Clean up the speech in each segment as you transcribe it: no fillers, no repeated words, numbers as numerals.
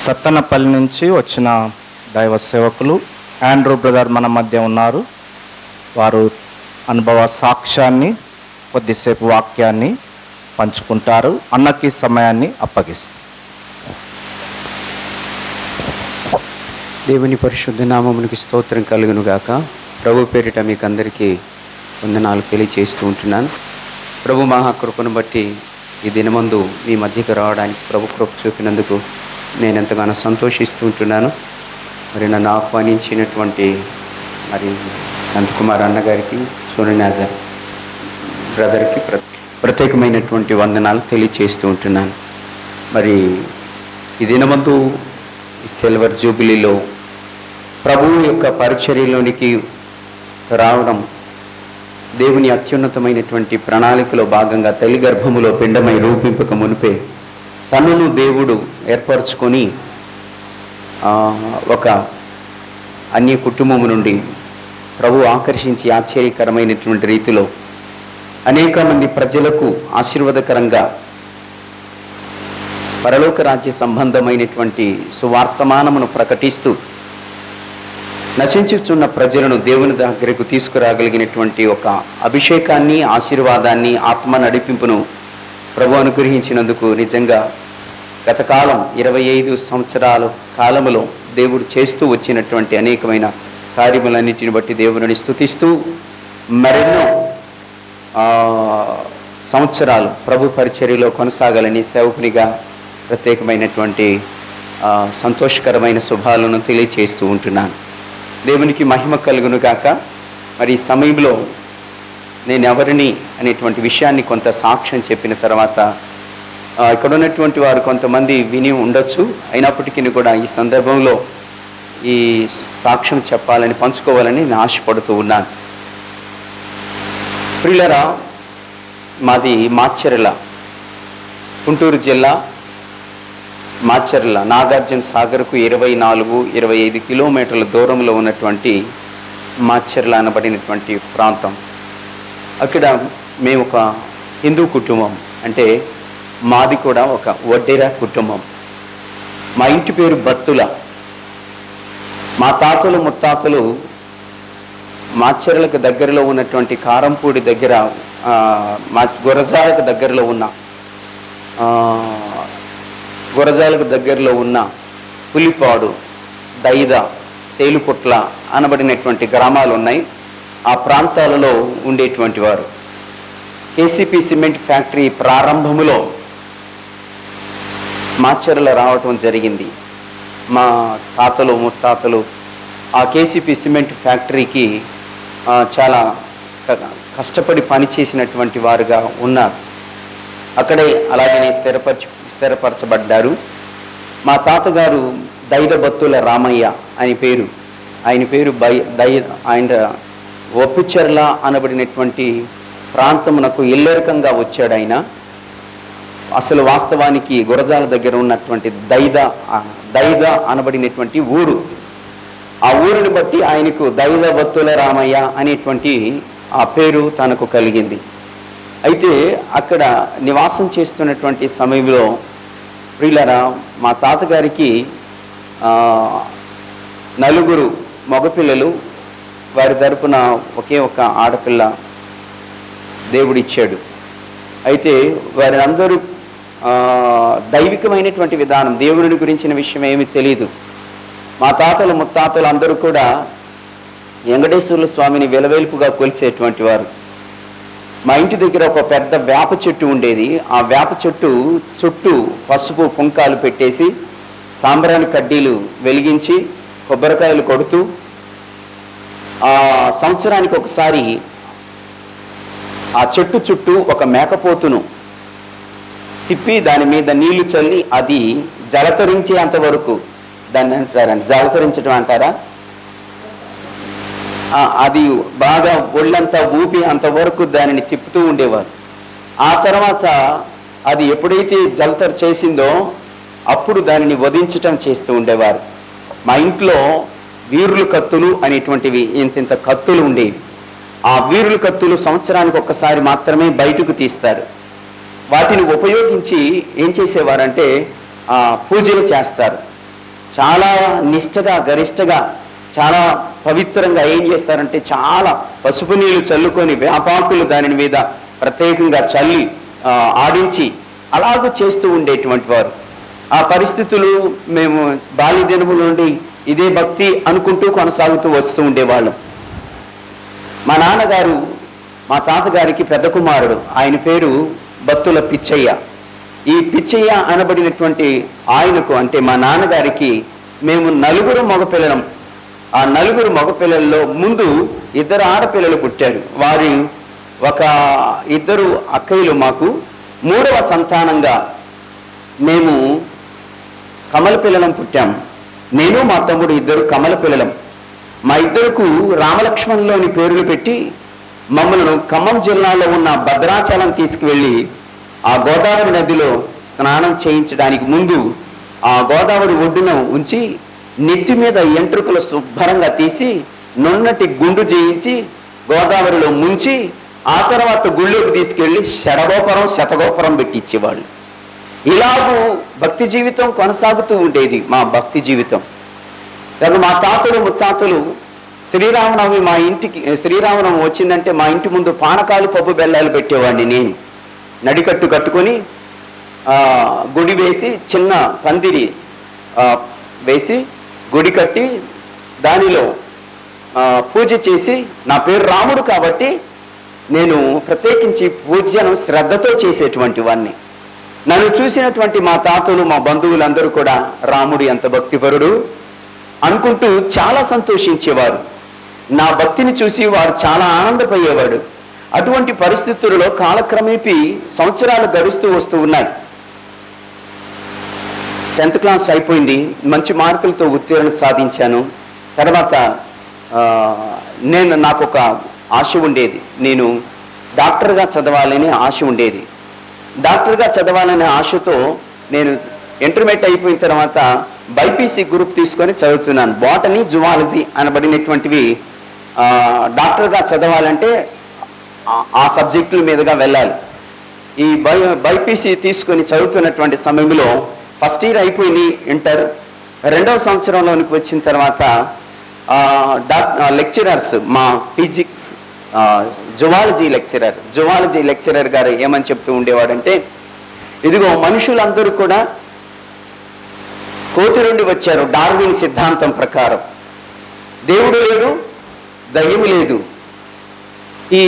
సత్తనపల్లి నుంచి వచ్చిన దైవ సేవకులు ఆండ్రూ బ్రదర్ మన మధ్య ఉన్నారు. వారు అనుభవ సాక్ష్యాన్ని, కొద్దిసేపు వాక్యాన్ని పంచుకుంటారు. అన్నకి సమయాన్ని అప్పగిస్తారు. దేవుని పరిశుద్ధ నామమునికి స్తోత్రం కలుగును గాక. ప్రభు పేరిట మీకు అందరికీ వందనాలు తెలియజేస్తూ ఉంటున్నాను. ప్రభు మహాకృపను బట్టి ఈ దినమందు మీ మధ్యకు రావడానికి ప్రభు కృప చూపినందుకు నేను ఎంతగానో సంతోషిస్తూ ఉంటున్నాను. మరి నన్ను ఆహ్వానించినటువంటి నందకుమార్ అన్నగారికి, సోననాజర్ బ్రదర్కి ప్రత్యేకమైనటువంటి వందనాలు తెలియజేస్తూ ఉంటున్నాను. మరి ఈ దినమందు సిల్వర్ జూబిలీలో ప్రభువు యొక్క పరిచర్యలోనికి రావడం దేవుని అత్యున్నతమైనటువంటి ప్రణాళికలో భాగంగా తల్లి గర్భములో పిండమై రూపింపక మునిపే తనను దేవుడు ఏర్పరచుకొని ఒక అన్య కుటుంబము నుండి ప్రభు ఆకర్షించి ఆశ్చర్యకరమైనటువంటి రీతిలో అనేక మంది ప్రజలకు ఆశీర్వాదకరంగా పరలోక రాజ్య సంబంధమైనటువంటి సువార్తమానమును ప్రకటిస్తూ నశించుచున్న ప్రజలను దేవుని దగ్గరకు తీసుకురాగలిగినటువంటి ఒక అభిషేకాన్ని, ఆశీర్వాదాన్ని, ఆత్మ నడిపింపును ప్రభు అనుగ్రహించినందుకు నిజంగా గతకాలం 25 సంవత్సరాల కాలములో దేవుడు చేస్తూ వచ్చినటువంటి అనేకమైన కార్యములన్నిటిని బట్టి దేవుని స్తుతిస్తూ మరెన్నో సంవత్సరాలు ప్రభు పరిచర్యలో కొనసాగాలని సేవకునిగా ప్రత్యేకమైనటువంటి సంతోషకరమైన శుభాలను తెలియచేస్తూ ఉంటున్నాను. దేవునికి మహిమ కలుగును గాక. మరి ఈ సమయంలో నేను ఎవరిని అనేటువంటి విషయాన్ని కొంత సాక్ష్యం చెప్పిన తర్వాత ఇక్కడ ఉన్నటువంటి వారు కొంతమంది విని ఉండొచ్చు. అయినప్పటికీ కూడా ఈ సందర్భంలో ఈ సాక్ష్యం చెప్పాలని, పంచుకోవాలని నేను ఆశపడుతూ ఉన్నాను. ప్రియులరా, మాది మాచర్ల, గుంటూరు జిల్లా మాచర్ల, నాగార్జున సాగర్కు 24-25 కిలోమీటర్ల దూరంలో ఉన్నటువంటి మాచర్ల అనబడినటువంటి ప్రాంతం. అక్కడ మేము ఒక హిందూ కుటుంబం, అంటే మాది కూడా ఒక వడ్డెర కుటుంబం. మా ఇంటి పేరు బత్తుల. మా తాతలు ముత్తాతలు మాచర్లకు దగ్గరలో ఉన్నటువంటి కారంపూడి దగ్గర, మా గురజాలకు దగ్గరలో ఉన్న పులిపాడు, దైద, తేలుపుట్ల అనబడినటువంటి గ్రామాలు ఉన్నాయి. ఆ ప్రాంతాలలో ఉండేటువంటి వారు. కేసీపీ సిమెంట్ ఫ్యాక్టరీ ప్రారంభములో మాచర్ల రావటం జరిగింది. మా తాతలు ముత్తాతలు ఆ కేసీపీ సిమెంట్ ఫ్యాక్టరీకి చాలా కష్టపడి పనిచేసినటువంటి వారుగా ఉన్నారు. అక్కడే అలాగనే స్థిరపరచబడ్డారు. మా తాతగారు దైదబత్తుల రామయ్య అని పేరు. ఆయన పేరు ఆయన ఒప్పిచెర్ల అనబడినటువంటి ప్రాంతమునకు ఇల్లరికంగా వచ్చాడు. ఆయన అసలు వాస్తవానికి గురజాల దగ్గర ఉన్నటువంటి దైద అనబడినటువంటి ఊరు. ఆ ఊరిని బట్టి ఆయనకు దైదబత్తుల రామయ్య అనేటువంటి ఆ పేరు తనకు కలిగింది. అయితే అక్కడ నివాసం చేస్తున్నటువంటి సమయంలో ప్రియులరా, మా తాతగారికి 4 మగపిల్లలు, వారి తరపున ఒకే ఒక ఆడపిల్ల దేవుడిచ్చాడు. అయితే వారి అందరూ దైవికమైనటువంటి విధానం, దేవుని గురించిన విషయం ఏమీ తెలియదు. మా తాతలు ముత్తాతలు అందరూ కూడా వెంకటేశ్వర స్వామిని వెలవేల్పుగా కొలిసేటువంటి వారు. మా ఇంటి దగ్గర ఒక పెద్ద వేప చెట్టు ఉండేది. ఆ వేప చెట్టు చుట్టూ పసుపు కుంకాలు పెట్టేసి, సాంబ్రాణి కడ్డీలు వెలిగించి, కొబ్బరికాయలు కొడుతూ ఆ సంవత్సరానికి ఒకసారి ఆ చెట్టు చుట్టూ ఒక మేకపోతును తిప్పి దాని మీద నీళ్లు చల్లి అది జలతరించే అంతవరకు, దాన్ని అంటారండి, జలతరించడం అంటారా, అది బాగా ఒళ్ళంతా ఊపి అంతవరకు దానిని తిప్పుతూ ఉండేవారు. ఆ తర్వాత అది ఎప్పుడైతే జలతర చేసిందో అప్పుడు దానిని వధించటం చేస్తూ ఉండేవారు. మా ఇంట్లో వీరుల కత్తులు అనేటువంటివి ఇంత కత్తులు ఉండేవి. ఆ వీరుల కత్తులు సంవత్సరానికి ఒక్కసారి మాత్రమే బయటకు తీస్తారు. వాటిని ఉపయోగించి ఏం చేసేవారంటే పూజలు చేస్తారు. చాలా నిష్టగా గరిష్టగా చాలా పవిత్రంగా ఏం చేస్తారంటే చాలా పసుపు నీళ్లు చల్లుకొని వేపాకులు దాని మీద ప్రత్యేకంగా చల్లి ఆడించి అలాగూ చేస్తూ ఉండేటువంటి వారు. ఆ పరిస్థితులు మేము బాల్యదినముల నుండి ఇదే భక్తి అనుకుంటూ కొనసాగుతూ వస్తూ ఉండేవాళ్ళం. మా నాన్నగారు మా తాతగారికి పెద్ద కుమారుడు, ఆయన పేరు బత్తుల పిచ్చయ్య. ఈ పిచ్చయ్య అనబడినటువంటి ఆయనకు అంటే మా నాన్నగారికి మేము 4 మగపిల్లలం. ఆ 4 మగపిల్లల్లో ముందు 2 ఆడపిల్లలు పుట్టారు. వారి ఒక 2 అక్కయ్యలు మాకు. 3వ సంతానంగా మేము కమల పిల్లలం పుట్టాము. నేను మా తమ్ముడు 2 కమల పిల్లలం. మా ఇద్దరుకు రామలక్ష్మణులోని పేర్లు పెట్టి మమ్మల్ని ఖమ్మం జిల్లాలో ఉన్న భద్రాచలం తీసుకువెళ్ళి ఆ గోదావరి నదిలో స్నానం చేయించడానికి ముందు ఆ గోదావరి ఒడ్డున ఉంచి నెత్తి మీద ఎంట్రుకలు శుభ్రంగా తీసి నున్నటి గుండు చేయించి గోదావరిలో ముంచి ఆ తర్వాత గుళ్ళోకి తీసుకెళ్ళి షడగోపురం శతగోపురం పెట్టించేవాళ్ళు. ఇలాగూ భక్తి జీవితం కొనసాగుతూ ఉండేది మా భక్తి జీవితం. మా తాతలు ముత్తాతలు శ్రీరామనవమి మా ఇంటికి శ్రీరామనవమి వచ్చిందంటే మా ఇంటి ముందు పానకాలు పప్పు బెల్లాలు పెట్టేవాడిని. నేను నడికట్టు కట్టుకొని గుడి వేసి చిన్న పందిరి వేసి గుడి కట్టి దానిలో పూజ చేసి, నా పేరు రాముడు కాబట్టి నేను ప్రత్యేకించి పూజను శ్రద్ధతో చేసేటువంటి వాడిని. నన్ను చూసినటువంటి మా తాతలు మా బంధువులందరూ కూడా రాముడు ఎంత భక్తిపరుడు అనుకుంటూ చాలా సంతోషించేవారు. నా భక్తిని చూసి వారు చాలా ఆనందపోయేవాడు. అటువంటి పరిస్థితులలో కాలక్రమేపీ సంవత్సరాలు గడుస్తూ వస్తూ ఉన్నాయి. 10th క్లాస్ అయిపోయింది, మంచి మార్కులతో ఉత్తీర్ణత సాధించాను. తర్వాత నాకు ఒక ఆశ ఉండేది, నేను డాక్టర్గా చదవాలని ఆశ ఉండేది. డాక్టర్గా చదవాలనే ఆశతో నేను ఇంటర్మీడియట్ అయిపోయిన తర్వాత బైపీసీ గ్రూప్ తీసుకొని చదువుతున్నాను. బాటనీ జువాలజీ అనబడినటువంటివి డాక్టర్గా చదవాలంటే ఆ సబ్జెక్టుల మీదుగా వెళ్ళాలి. ఈ బైపీసీ తీసుకొని చదువుతున్నటువంటి సమయంలో ఫస్ట్ ఇయర్ అయిపోయింది ఇంటర్. 2వ సంవత్సరంలోనికి వచ్చిన తర్వాత లెక్చరర్స్ మా ఫిజిక్స్ జువాలజీ లెక్చరర్ గారు ఏమని చెప్తూ ఉండేవాడంటే, ఇదిగో మనుషులందరూ కూడా కోతి నుండి వచ్చారు డార్విన్ సిద్ధాంతం ప్రకారం. దేవుడు లేడు, దయ్యం లేదు. ఈ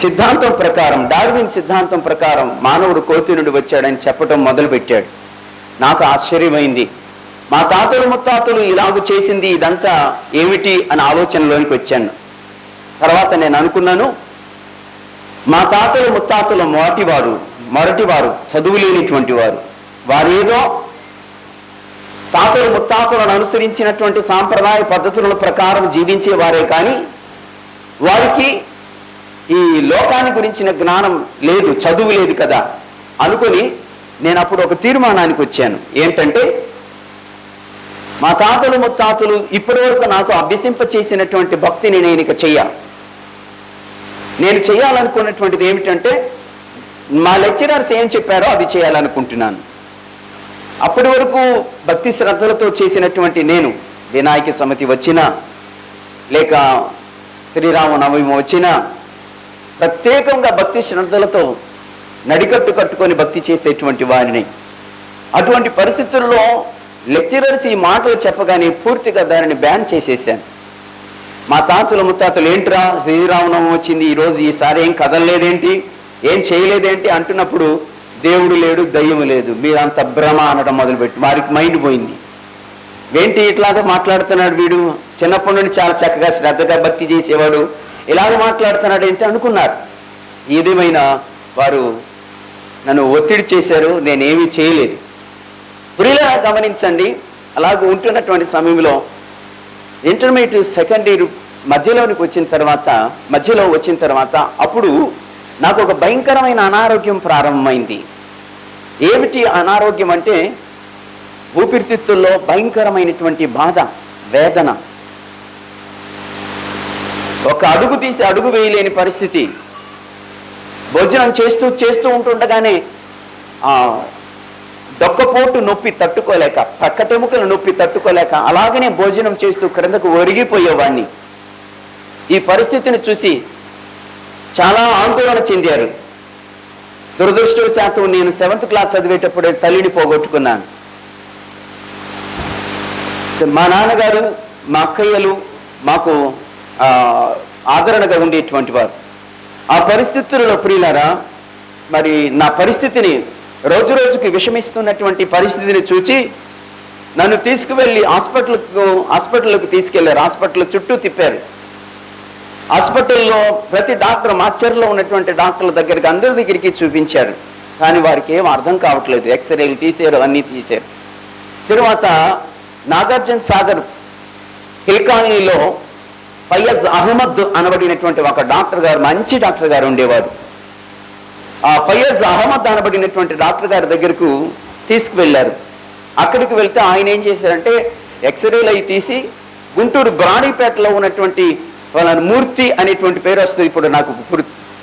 సిద్ధాంతం ప్రకారం, డార్విన్ సిద్ధాంతం ప్రకారం మానవుడు కోతి నుండి వచ్చాడని చెప్పడం మొదలుపెట్టాడు. నాకు ఆశ్చర్యమైంది. మా తాతలు ముత్తాతలు ఇలాగ చేసింది ఇదంతా ఏమిటి అని ఆలోచనలోనికి వచ్చాను. తర్వాత నేను అనుకున్నాను, మా తాతలు ముత్తాతలు మొరటివారు చదువు లేనిటువంటి వారు. వారేదో తాతలు ముత్తాతలను అనుసరించినటువంటి సాంప్రదాయ పద్ధతుల ప్రకారం జీవించేవారే కానీ వారికి ఈ లోకాన్ని గురించిన జ్ఞానం లేదు, చదువు లేదు కదా అనుకొని నేను అప్పుడు ఒక తీర్మానానికి వచ్చాను. ఏంటంటే, మా తాతలు ముత్తాతలు ఇప్పటి వరకు నాకు అభ్యసింప చేసినటువంటి భక్తిని నేను ఇక నేను చేయాలనుకున్నటువంటిది ఏమిటంటే, మా లెక్చరర్స్ ఏం చెప్పారో అది చేయాలనుకుంటున్నాను. అప్పటి వరకు భక్తి శ్రద్ధలతో చేసినటువంటి నేను వినాయక సమితి వచ్చినా లేక శ్రీరామనవమి వచ్చినా ప్రత్యేకంగా భక్తి శ్రద్ధలతో నడికట్టు కట్టుకొని భక్తి చేసేటువంటి వారిని. అటువంటి పరిస్థితుల్లో లెక్చరర్స్ ఈ మాటలు చెప్పగానే పూర్తిగా దానిని బ్యాన్ చేసేసాను. మా తాతలు ముత్తాతలు ఏంట్రా శ్రీరామనవమి వచ్చింది ఈరోజు, ఈసారి ఏం కదలలేదేంటి, ఏం చేయలేదేంటి అంటున్నప్పుడు దేవుడు లేడు, దయ్యం లేదు, మీరంత భ్రమ అనడం మొదలుపెట్టి వారికి మైండ్ పోయింది. ఏంటి ఇట్లాగా మాట్లాడుతున్నాడు వీడు, చిన్నప్పటి నుండి చాలా చక్కగా శ్రద్ధగా భక్తి చేసేవాడు, ఇలాగ మాట్లాడుతున్నాడు ఏంటి అనుకున్నారు. ఏదేమైనా వారు నన్ను ఒత్తిడి చేశారు, నేనేమీ చేయలేదు. పురిలా గమనించండి, అలాగ ఉంటున్నటువంటి సమయంలో ఇంటర్మీడియట్ సెకండ్ ఇయర్ మధ్యలో వచ్చిన తర్వాత అప్పుడు నాకు ఒక భయంకరమైన అనారోగ్యం ప్రారంభమైంది. ఏమిటి అనారోగ్యం అంటే, ఊపిరితిత్తుల్లో భయంకరమైనటువంటి బాధ, వేదన, ఒక అడుగు తీసి అడుగు వేయలేని పరిస్థితి. భోజనం చేస్తూ ఉంటుండగానే డొక్క డొక్కపోటు నొప్పి తట్టుకోలేక, పక్కటెముకల నొప్పి తట్టుకోలేక అలాగనే భోజనం చేస్తూ క్రిందకు ఒరిగిపోయేవాడిని. ఈ పరిస్థితిని చూసి చాలా ఆందోళన చెందారు. దురదృష్టవశాత్తు నేను 7th క్లాస్ చదివేటప్పుడే తల్లిని పోగొట్టుకున్నాను. మా నాన్నగారు, మా అక్కయ్యలు మాకు ఆదరణగా ఉండేటువంటి వారు. ఆ పరిస్థితులలో ప్రియులారా, మరి నా పరిస్థితిని రోజు రోజుకి విషమిస్తున్నటువంటి పరిస్థితిని చూచి నన్ను తీసుకువెళ్ళి హాస్పిటల్కి తీసుకెళ్లారు. హాస్పిటల్ చుట్టూ తిప్పారు. హాస్పిటల్లో ప్రతి డాక్టర్, మాచర్లో ఉన్నటువంటి డాక్టర్ల దగ్గరికి, అందరి దగ్గరికి చూపించారు. కానీ వారికి ఏం అర్థం కావట్లేదు. ఎక్స్రేలు తీసారు, అన్నీ తీశారు. తర్వాత నాగార్జున సాగర్ హిల్ కాలనీలో ఫయజ్ అహ్మద్ అనబడినటువంటి ఒక డాక్టర్ గారు, మంచి డాక్టర్ గారు ఉండేవారు. ఆ ఫయజ్ అహ్మద్ అనబడినటువంటి డాక్టర్ గారి దగ్గరకు తీసుకువెళ్ళారు. అక్కడికి వెళ్తే ఆయన ఏం చేశారంటే ఎక్స్రేలు అవి తీసి గుంటూరు బ్రాడీపేటలో ఉన్నటువంటి వాళ్ళ మూర్తి అనేటువంటి పేరు వస్తుంది, ఇప్పుడు నాకు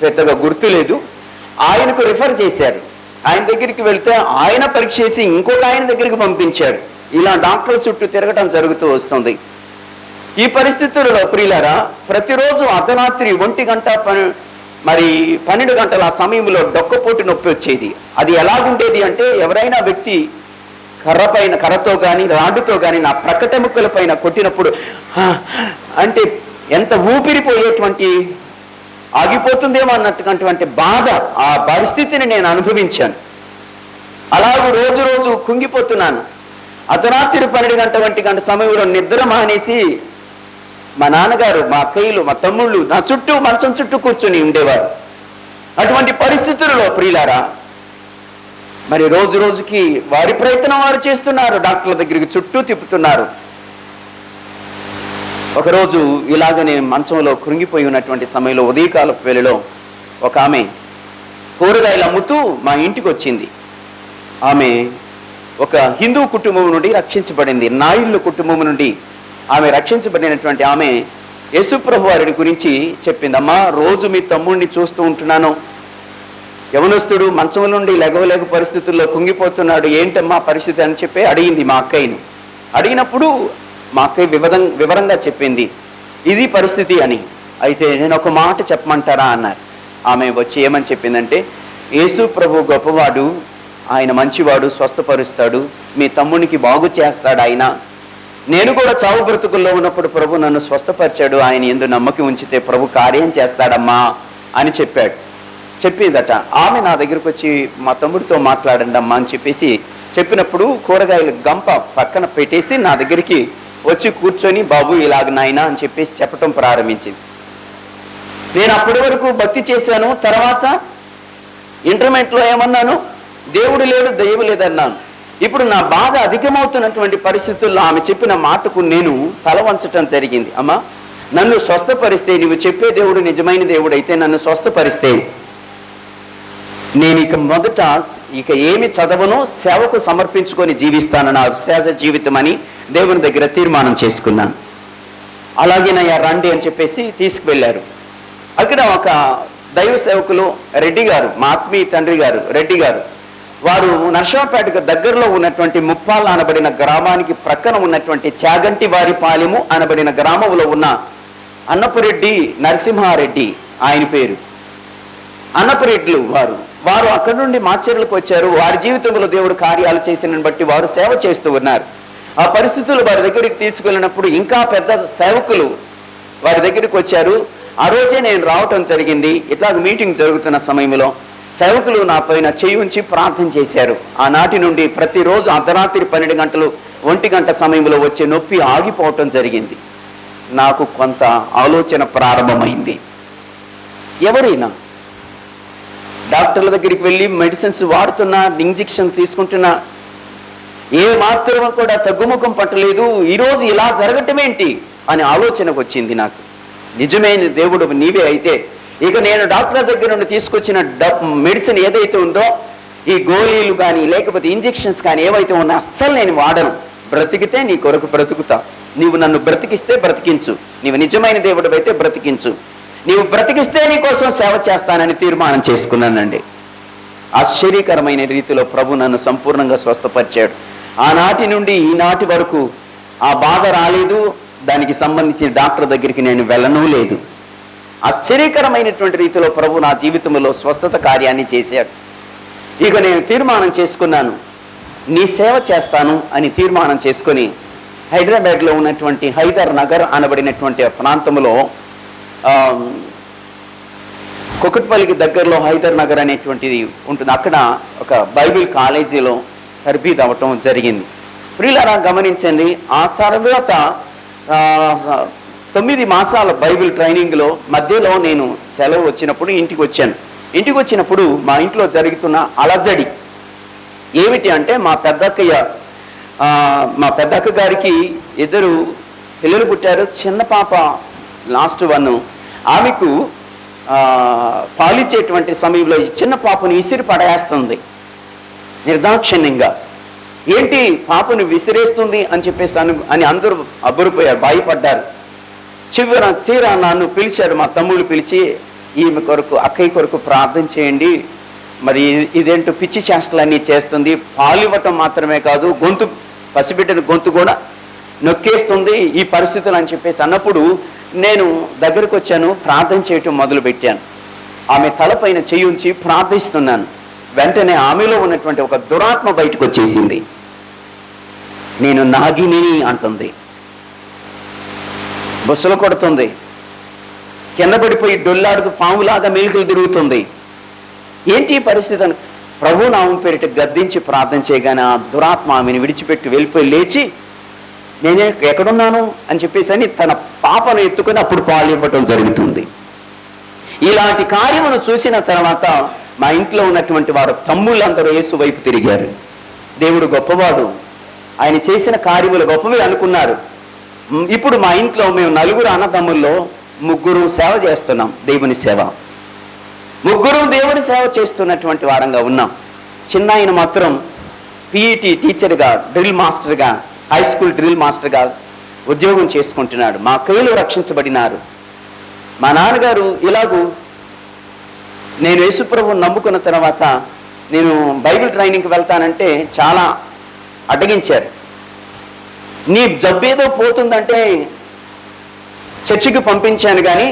పెద్దగా గుర్తు లేదు, ఆయనకు రిఫర్ చేశారు. ఆయన దగ్గరికి వెళ్తే ఆయన పరీక్ష చేసి ఇంకొక ఆయన దగ్గరికి పంపించారు. ఇలా డాక్టర్ల చుట్టూ తిరగటం జరుగుతూ వస్తుంది. ఈ పరిస్థితులలో ప్రియులారా, ప్రతిరోజు అర్ధరాత్రి 1 గంట 12 గంటల ఆ సమయంలో డొక్కపోటు నొప్పి వచ్చేది. అది ఎలాగుండేది అంటే, ఎవరైనా వ్యక్తి కర్రతో కానీ రాడ్డుతో కానీ నా ప్రక్కటెముకల పైన కొట్టినప్పుడు అంటే ఎంత ఊపిరిపోయేటువంటి, ఆగిపోతుందేమో అన్నటువంటి బాధ, ఆ పరిస్థితిని నేను అనుభవించాను. అలాగూ రోజు రోజు కుంగిపోతున్నాను. అర్ధరాత్రి 12 గంట 1 గంట సమయంలో నిద్ర మానేసి మా నాన్నగారు, మా అక్కయ్యలు, మా తమ్ముళ్ళు నా చుట్టూ మంచం చుట్టూ కూర్చొని ఉండేవారు. అటువంటి పరిస్థితులలో ప్రియులారా, మరి రోజు రోజుకి వారి ప్రయత్నం వారు చేస్తున్నారు. డాక్టర్ల దగ్గరికి చుట్టూ తిప్పుతున్నారు. ఒకరోజు ఇలాగనే మంచంలో కృంగిపోయి ఉన్నటువంటి సమయంలో ఉదయకాలపు వేళలో ఒక ఆమె కూరగాయలు అమ్ముతూ మా ఇంటికి వచ్చింది. ఆమె ఒక హిందూ కుటుంబం నుండి రక్షించబడింది. నాయుళ్ళు కుటుంబం నుండి ఆమె రక్షించబడినటువంటి ఆమె యేసుప్రభు వారి గురించి చెప్పింది. అమ్మా, రోజు మీ తమ్ముడిని చూస్తూ ఉంటున్నాను, యవనస్తుడు మంచం నుండి లెగవలేక పరిస్థితుల్లో కుంగిపోతున్నాడు, ఏంటమ్మా పరిస్థితి అని చెప్పి అడిగింది మా అక్కయ్యను. అడిగినప్పుడు మా అక్కయ్య వివరంగా చెప్పింది ఇది పరిస్థితి అని. అయితే నేను ఒక మాట చెప్పమంటారా అన్నారు. ఆమె వచ్చి ఏమని చెప్పిందంటే, యేసు ప్రభు గొప్పవాడు, ఆయన మంచివాడు, స్వస్థపరుస్తాడు, మీ తమ్మునికి బాగు చేస్తాడు ఆయన. నేను కూడా చావు బ్రతుకుల్లో ఉన్నప్పుడు ప్రభు నన్ను స్వస్థపరిచాడు, ఆయన యందు నమ్మకం ఉంచితే ప్రభు కార్యం చేస్తాడమ్మా అని చెప్పిందట. ఆమె నా దగ్గరకు వచ్చి మా తమ్ముడితో మాట్లాడండి అమ్మా అని చెప్పినప్పుడు కూరగాయలు గంప పక్కన పెట్టేసి నా దగ్గరికి వచ్చి కూర్చొని, బాబు ఇలాగ నాయనా అని చెప్పటం ప్రారంభించింది. నేను అప్పటి వరకు భక్తి చేశాను. తర్వాత ఇంటర్మీడియట్లో ఏమన్నాను, దేవుడు లేడు, దైవం లేదన్నాను. ఇప్పుడు నా బాధ అధికమవుతున్నటువంటి పరిస్థితుల్లో ఆమె చెప్పిన మాటకు నేను తల వంచటం జరిగింది. అమ్మా, నన్ను స్వస్థపరిస్తే, నువ్వు చెప్పే దేవుడు నిజమైన దేవుడు అయితే నన్ను స్వస్థపరిస్తే నేను ఇక ఏమి చదవను, సేవకు సమర్పించుకొని జీవిస్తాను, నా విశ్వాస జీవితం అని దేవుని దగ్గర తీర్మానం చేసుకున్నాను. అలాగేనయ్యా రండి అని తీసుకువెళ్ళారు. అక్కడ ఒక దైవ సేవకులు రెడ్డి గారు, మా ఆత్మీయ తండ్రి గారు రెడ్డి గారు, వారు నర్సాపేటకు దగ్గరలో ఉన్నటువంటి ముప్పాల అనబడిన గ్రామానికి ప్రక్కన ఉన్నటువంటి చాగంటి వారిపాలెము అనబడిన గ్రామంలో ఉన్న అన్నపురెడ్డి నరసింహారెడ్డి ఆయన పేరు. అన్నపురెడ్లు వారు అక్కడి నుండి మాచర్లకు వచ్చారు. వారి జీవితంలో దేవుడు కార్యాలు చేసిన బట్టి వారు సేవ చేస్తూ ఉన్నారు. ఆ పరిస్థితులు వారి దగ్గరికి తీసుకెళ్ళినప్పుడు ఇంకా పెద్ద సేవకులు వారి దగ్గరికి వచ్చారు. ఆ రోజే నేను రావటం జరిగింది. ఇట్లాగ మీటింగ్ జరుగుతున్న సమయంలో సేవకులు నా పైన చేయి ఉంచి ప్రార్థన చేశారు. ఆనాటి నుండి ప్రతిరోజు అర్ధరాత్రి 12 గంటలు 1 గంట సమయంలో వచ్చే నొప్పి ఆగిపోవటం జరిగింది. నాకు కొంత ఆలోచన ప్రారంభమైంది. ఎవరైనా డాక్టర్ల దగ్గరికి వెళ్ళి మెడిసిన్స్ వాడుతున్నా, ఇంజెక్షన్ తీసుకుంటున్నా, ఏ మాత్రం కూడా తగ్గుముఖం పట్టలేదు. ఈరోజు ఇలా జరగటం ఏంటి అని ఆలోచనకు వచ్చింది నాకు. నిజమైన దేవుడు నీవే అయితే ఇక నేను డాక్టర్ దగ్గర నుండి తీసుకొచ్చిన మెడిసిన్ ఏదైతే ఉందో, ఈ గోళీలు కానీ లేకపోతే ఇంజెక్షన్స్ కానీ ఏవైతే ఉన్నా అస్సలు నేను వాడను. బ్రతికితే నీ కొరకు బ్రతుకుతా, నీవు నన్ను బ్రతికిస్తే బ్రతికించు, నీవు నిజమైన దేవుడు అయితే బ్రతికించు, నీవు బ్రతికిస్తే నీ కోసం సేవ చేస్తానని తీర్మానం చేసుకున్నానండి. ఆశ్చర్యకరమైన రీతిలో ప్రభు నన్ను సంపూర్ణంగా స్వస్థపరిచాడు. ఆనాటి నుండి ఈనాటి వరకు ఆ బాధ రాలేదు. దానికి సంబంధించిన డాక్టర్ దగ్గరికి నేను వెళ్ళనూ లేదు. ఆశ్చర్యకరమైనటువంటి రీతిలో ప్రభు నా జీవితంలో స్వస్థత కార్యాన్ని చేశాడు. ఇక నేను తీర్మానం చేసుకున్నాను, నీ సేవ చేస్తాను అని తీర్మానం చేసుకొని హైదరాబాద్లో ఉన్నటువంటి హైదర్ నగర్ అనబడినటువంటి ప్రాంతంలో, కుకట్పల్లికి దగ్గరలో హైదర్ నగర్ అనేటువంటిది ఉంటుంది. అక్కడ ఒక బైబిల్ కాలేజీలో తర్బీదు అవ్వటం జరిగింది. ప్రియులారా గమనించండి, ఆ తర్వాత 9 మాసాల బైబిల్ ట్రైనింగ్లో మధ్యలో నేను సెలవు వచ్చినప్పుడు ఇంటికి వచ్చాను. ఇంటికి వచ్చినప్పుడు మా ఇంట్లో జరుగుతున్న అలజడి ఏమిటి అంటే, మా పెద్దక్క గారికి 2 పిల్లలు పుట్టారు. చిన్న పాప లాస్ట్ 1. ఆమెకు పాలిచ్చేటువంటి సమయంలో ఈ చిన్న పాపను విసిరి పడేస్తుంది నిర్దాక్షిణ్యంగా. ఏంటి పాపను విసిరేస్తుంది అని చెప్పేసి అని అందరూ అబ్బురిపోయారు, భయపడ్డారు. తీరా నన్ను పిలిచాడు, మా తమ్ముళ్ళు పిలిచి, ఈమె కొరకు, అక్కయ్య కొరకు ప్రార్థన చేయండి, మరి ఇదేంటో పిచ్చి చేష్టలన్నీ చేస్తుంది, పాలు ఇవ్వటం మాత్రమే కాదు, పసిబిడ్డను గొంతు కూడా నొక్కేస్తుంది ఈ పరిస్థితులు అని చెప్పేసి అన్నప్పుడు నేను దగ్గరకు వచ్చాను, ప్రార్థన చేయటం మొదలుపెట్టాను. ఆమె తలపైన చెయ్యి ఉంచి ప్రార్థిస్తున్నాను. వెంటనే ఆమెలో ఉన్నటువంటి ఒక దురాత్మ బయటకు వచ్చేసింది. నేను నాగిని అంటుంది, బుసలు కొడుతుంది, కింద పడిపోయి డొల్లాడుతూ పాములాగా మెలికలు తిరుగుతుంది. ఏంటి పరిస్థితి అని ప్రభు నామం పేరిట గద్దించి ప్రార్థన చేయగానే ఆ దురాత్మ ఆమెను విడిచిపెట్టి వెళ్ళిపోయి లేచి, నేనే ఎక్కడున్నాను అని చెప్పేసి అని తన పాపను ఎత్తుకొని అప్పుడు పాలు ఇవ్వటం జరుగుతుంది. ఇలాంటి కార్యమును చూసిన తర్వాత మా ఇంట్లో ఉన్నటువంటి వారు తమ్ముళ్ళందరూ యేసు వైపు తిరిగారు. దేవుడు గొప్పవాడు, ఆయన చేసిన కార్యములు గొప్పవి అనుకున్నారు. ఇప్పుడు మా ఇంట్లో మేము 4 అన్నదమ్ముల్లో 3 సేవ చేస్తున్నాం, దేవుని సేవ. 3 దేవుని సేవ చేస్తున్నటువంటి వారంగా ఉన్నాం. చిన్న ఆయన మాత్రం పిఈటి టీచర్గా, డ్రిల్ మాస్టర్గా, హై స్కూల్ డ్రిల్ మాస్టర్గా ఉద్యోగం చేసుకుంటున్నాడు. మా కయ్యలు రక్షించబడినారు. మా నాన్నగారు ఇలాగూ నేను యేసుప్రభువుని నమ్ముకున్న తర్వాత నేను బైబిల్ ట్రైనింగ్కి వెళ్తానంటే చాలా అడ్డగించారు. నీ జబ్బేదో పోతుందంటే చర్చికి పంపించాను, కానీ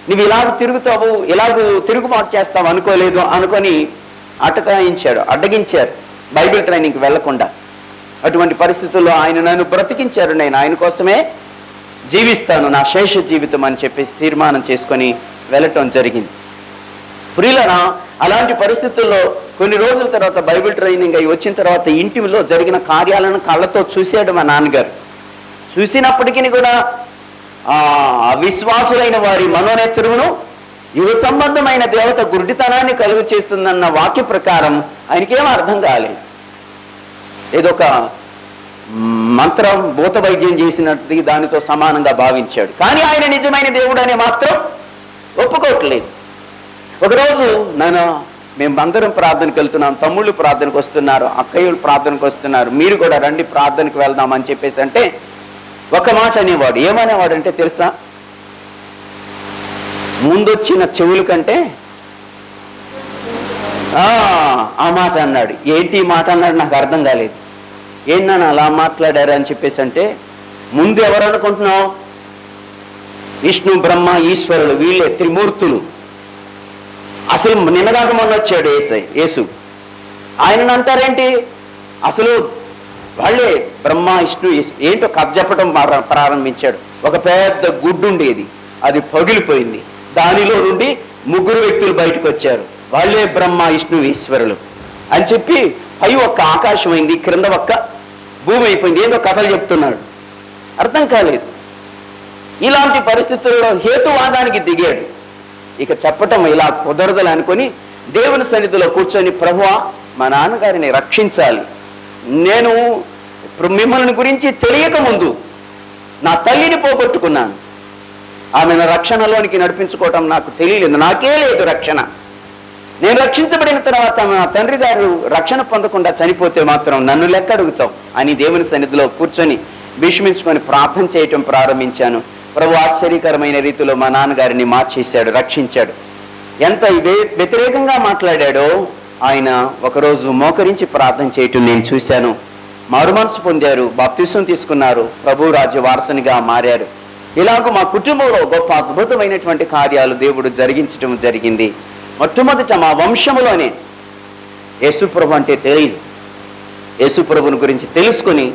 నువ్వు ఇలాగ తిరుగుతావు, ఇలాగ తిరుగుబాటు చేస్తావు అనుకోలేదు అనుకొని అడ్డగించారు బైబిల్ ట్రైనింగ్కి వెళ్లకుండా. అటువంటి పరిస్థితుల్లో ఆయన నన్ను బ్రతికించారు. నేను ఆయన కోసమే జీవిస్తాను, నా శేష జీవితం అని చెప్పేసి తీర్మానం చేసుకొని వెళ్ళటం జరిగింది. ప్రియులరా, అలాంటి పరిస్థితుల్లో కొన్ని రోజుల తర్వాత బైబిల్ ట్రైనింగ్ అయి వచ్చిన తర్వాత ఇంటిలో జరిగిన కార్యాలను కళ్ళతో చూశాడు మా నాన్నగారు. చూసినప్పటికీ కూడా అవిశ్వాసులైన వారి మనోనేత్రమును యుగ సంబంధమైన దేవత గుడ్డితనాన్ని కలుగు చేస్తుందన్న వాక్య ప్రకారం ఆయనకేం అర్థం కాలేదు. ఏదో ఒక మంత్రం, భూత వైద్యం చేసినట్టు దానితో సమానంగా భావించాడు. కానీ ఆయన నిజమైన దేవుడు అని మాత్రం ఒప్పుకోవట్లేదు. ఒకరోజు మేమందరం ప్రార్థనకు వెళ్తున్నాం, తమ్ముళ్ళు ప్రార్థనకు వస్తున్నారు, అక్కయ్యలు ప్రార్థనకు వస్తున్నారు, మీరు కూడా రండి ప్రార్థనకు వెళ్దామని చెప్పేసి అంటే ఒక మాట అనేవాడు. ఏమనేవాడు అంటే తెలుసా, ముందొచ్చిన చెవుల కంటే ఆ మాట అన్నాడు. ఏంటి మాట అన్నాడు నాకు అర్థం కాలేదు. ఏంటన్నా అలా మాట్లాడారు అని చెప్పేసి అంటే, ముందు ఎవరు అనుకుంటున్నావు? విష్ణు, బ్రహ్మ, ఈశ్వరుడు, వీళ్ళే త్రిమూర్తులు. అసలు నిన్నదాకా మొన్న వచ్చాడు యేసు, ఆయనను అంటారేంటి? అసలు వాళ్ళే బ్రహ్మ, విష్ణు, ఏంటో కథ చెప్పడం ప్రారంభించాడు. ఒక పెద్ద గుడ్డు ఉండేది, అది పగిలిపోయింది, దానిలో నుండి 3 వ్యక్తులు బయటకు వచ్చారు, వాళ్ళే బ్రహ్మ, విష్ణు, ఈశ్వరులు అని చెప్పి పై ఒక్క ఆకాశం అయింది, క్రింద ఒక్క భూమి అయిపోయింది. ఏదో కథలు చెప్తున్నాడు, అర్థం కాలేదు. ఇలాంటి పరిస్థితుల్లో హేతువాదానికి దిగాడు. ఇక చెప్పటం ఇలా కుదరదని అనుకొని దేవుని సన్నిధిలో కూర్చొని, ప్రభువా మా నాన్నగారిని రక్షించాలి, నేను మిమ్మల్ని గురించి తెలియక ముందు నా తల్లిని పోగొట్టుకున్నాను, ఆమెను రక్షణలోనికి నడిపించుకోవటం నాకు తెలియలేదు, నాకే లేదు రక్షణ. నేను రక్షించబడిన తర్వాత నా తండ్రి గారు రక్షణ పొందకుండా చనిపోతే మాత్రం నన్ను లెక్క అడుగుతావు అని దేవుని సన్నిధిలో కూర్చొని భీష్మించుకొని ప్రార్థన చేయటం ప్రారంభించాను. ప్రభు ఆశ్చర్యకరమైన రీతిలో మా నాన్నగారిని మార్చేశాడు, రక్షించాడు. ఎంత వ్యతిరేకంగా మాట్లాడాడో ఆయన ఒకరోజు మోకరించి ప్రార్థన చేయటం నేను చూశాను. మారు మనసు పొందారు, బాప్తిసం తీసుకున్నారు, ప్రభు రాజ్య వారసునిగా మారారు. ఇలాగ మా కుటుంబంలో గొప్ప అద్భుతమైనటువంటి కార్యాలు దేవుడు జరిగించడం జరిగింది. మొట్టమొదట మా వంశంలోనే యేసుప్రభు అంటే తెలియదు. యేసుప్రభుని గురించి తెలుసుకుని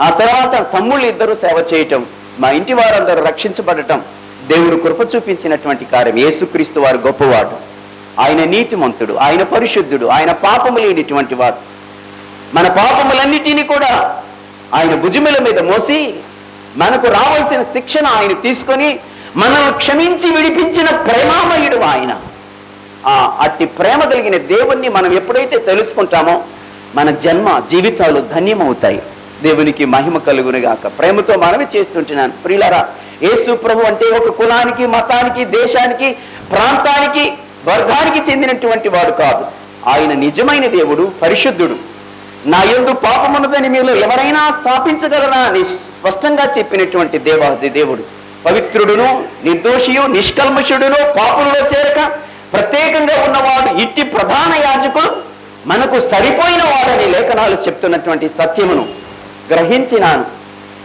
ఆ తర్వాత తమ్ముళ్ళు ఇద్దరు సేవ చేయటం, మా ఇంటి వారందరూ రక్షించబడటం దేవుడు కృప చూపించినటువంటి కార్యం. యేసుక్రీస్తు వారు గొప్పవాడు, ఆయన నీతిమంతుడు, ఆయన పరిశుద్ధుడు, ఆయన పాపము లేనిటువంటి వాడు. మన పాపములన్నిటినీ కూడా ఆయన భుజముల మీద మోసి మనకు రావాల్సిన శిక్షణ ఆయన తీసుకొని మనల్ని క్షమించి విడిపించిన ప్రేమామయుడు ఆయన. అట్టి ప్రేమ కలిగిన దేవుణ్ణి మనం ఎప్పుడైతే తెలుసుకుంటామో మన జన్మ జీవితాలు ధన్యమవుతాయి. దేవునికి మహిమ కలుగునుగాక. ప్రేమతో మనవి చేస్తుంటున్నాను ప్రియులారా, యేసు ప్రభు అంటే ఒక కులానికి, మతానికి, దేశానికి, ప్రాంతానికి, వర్గానికి చెందినటువంటి వాడు కాదు. ఆయన నిజమైన దేవుడు, పరిశుద్ధుడు. నా యందు పాపమున్నదని మీలో ఎవరైనా స్థాపించగలరా అని స్పష్టంగా చెప్పినటువంటి దేవాది దేవుడు. పవిత్రుడును, నిర్దోషియు, నిష్కల్మషుడును, పాపులలో చేరక ప్రత్యేకంగా ఉన్నవాడు, ఇట్టి ప్రధాన యాజకుడు మనకు సరిపోయిన వాడని లేఖనాలు చెప్తున్నటువంటి సత్యమును గ్రహించినాను.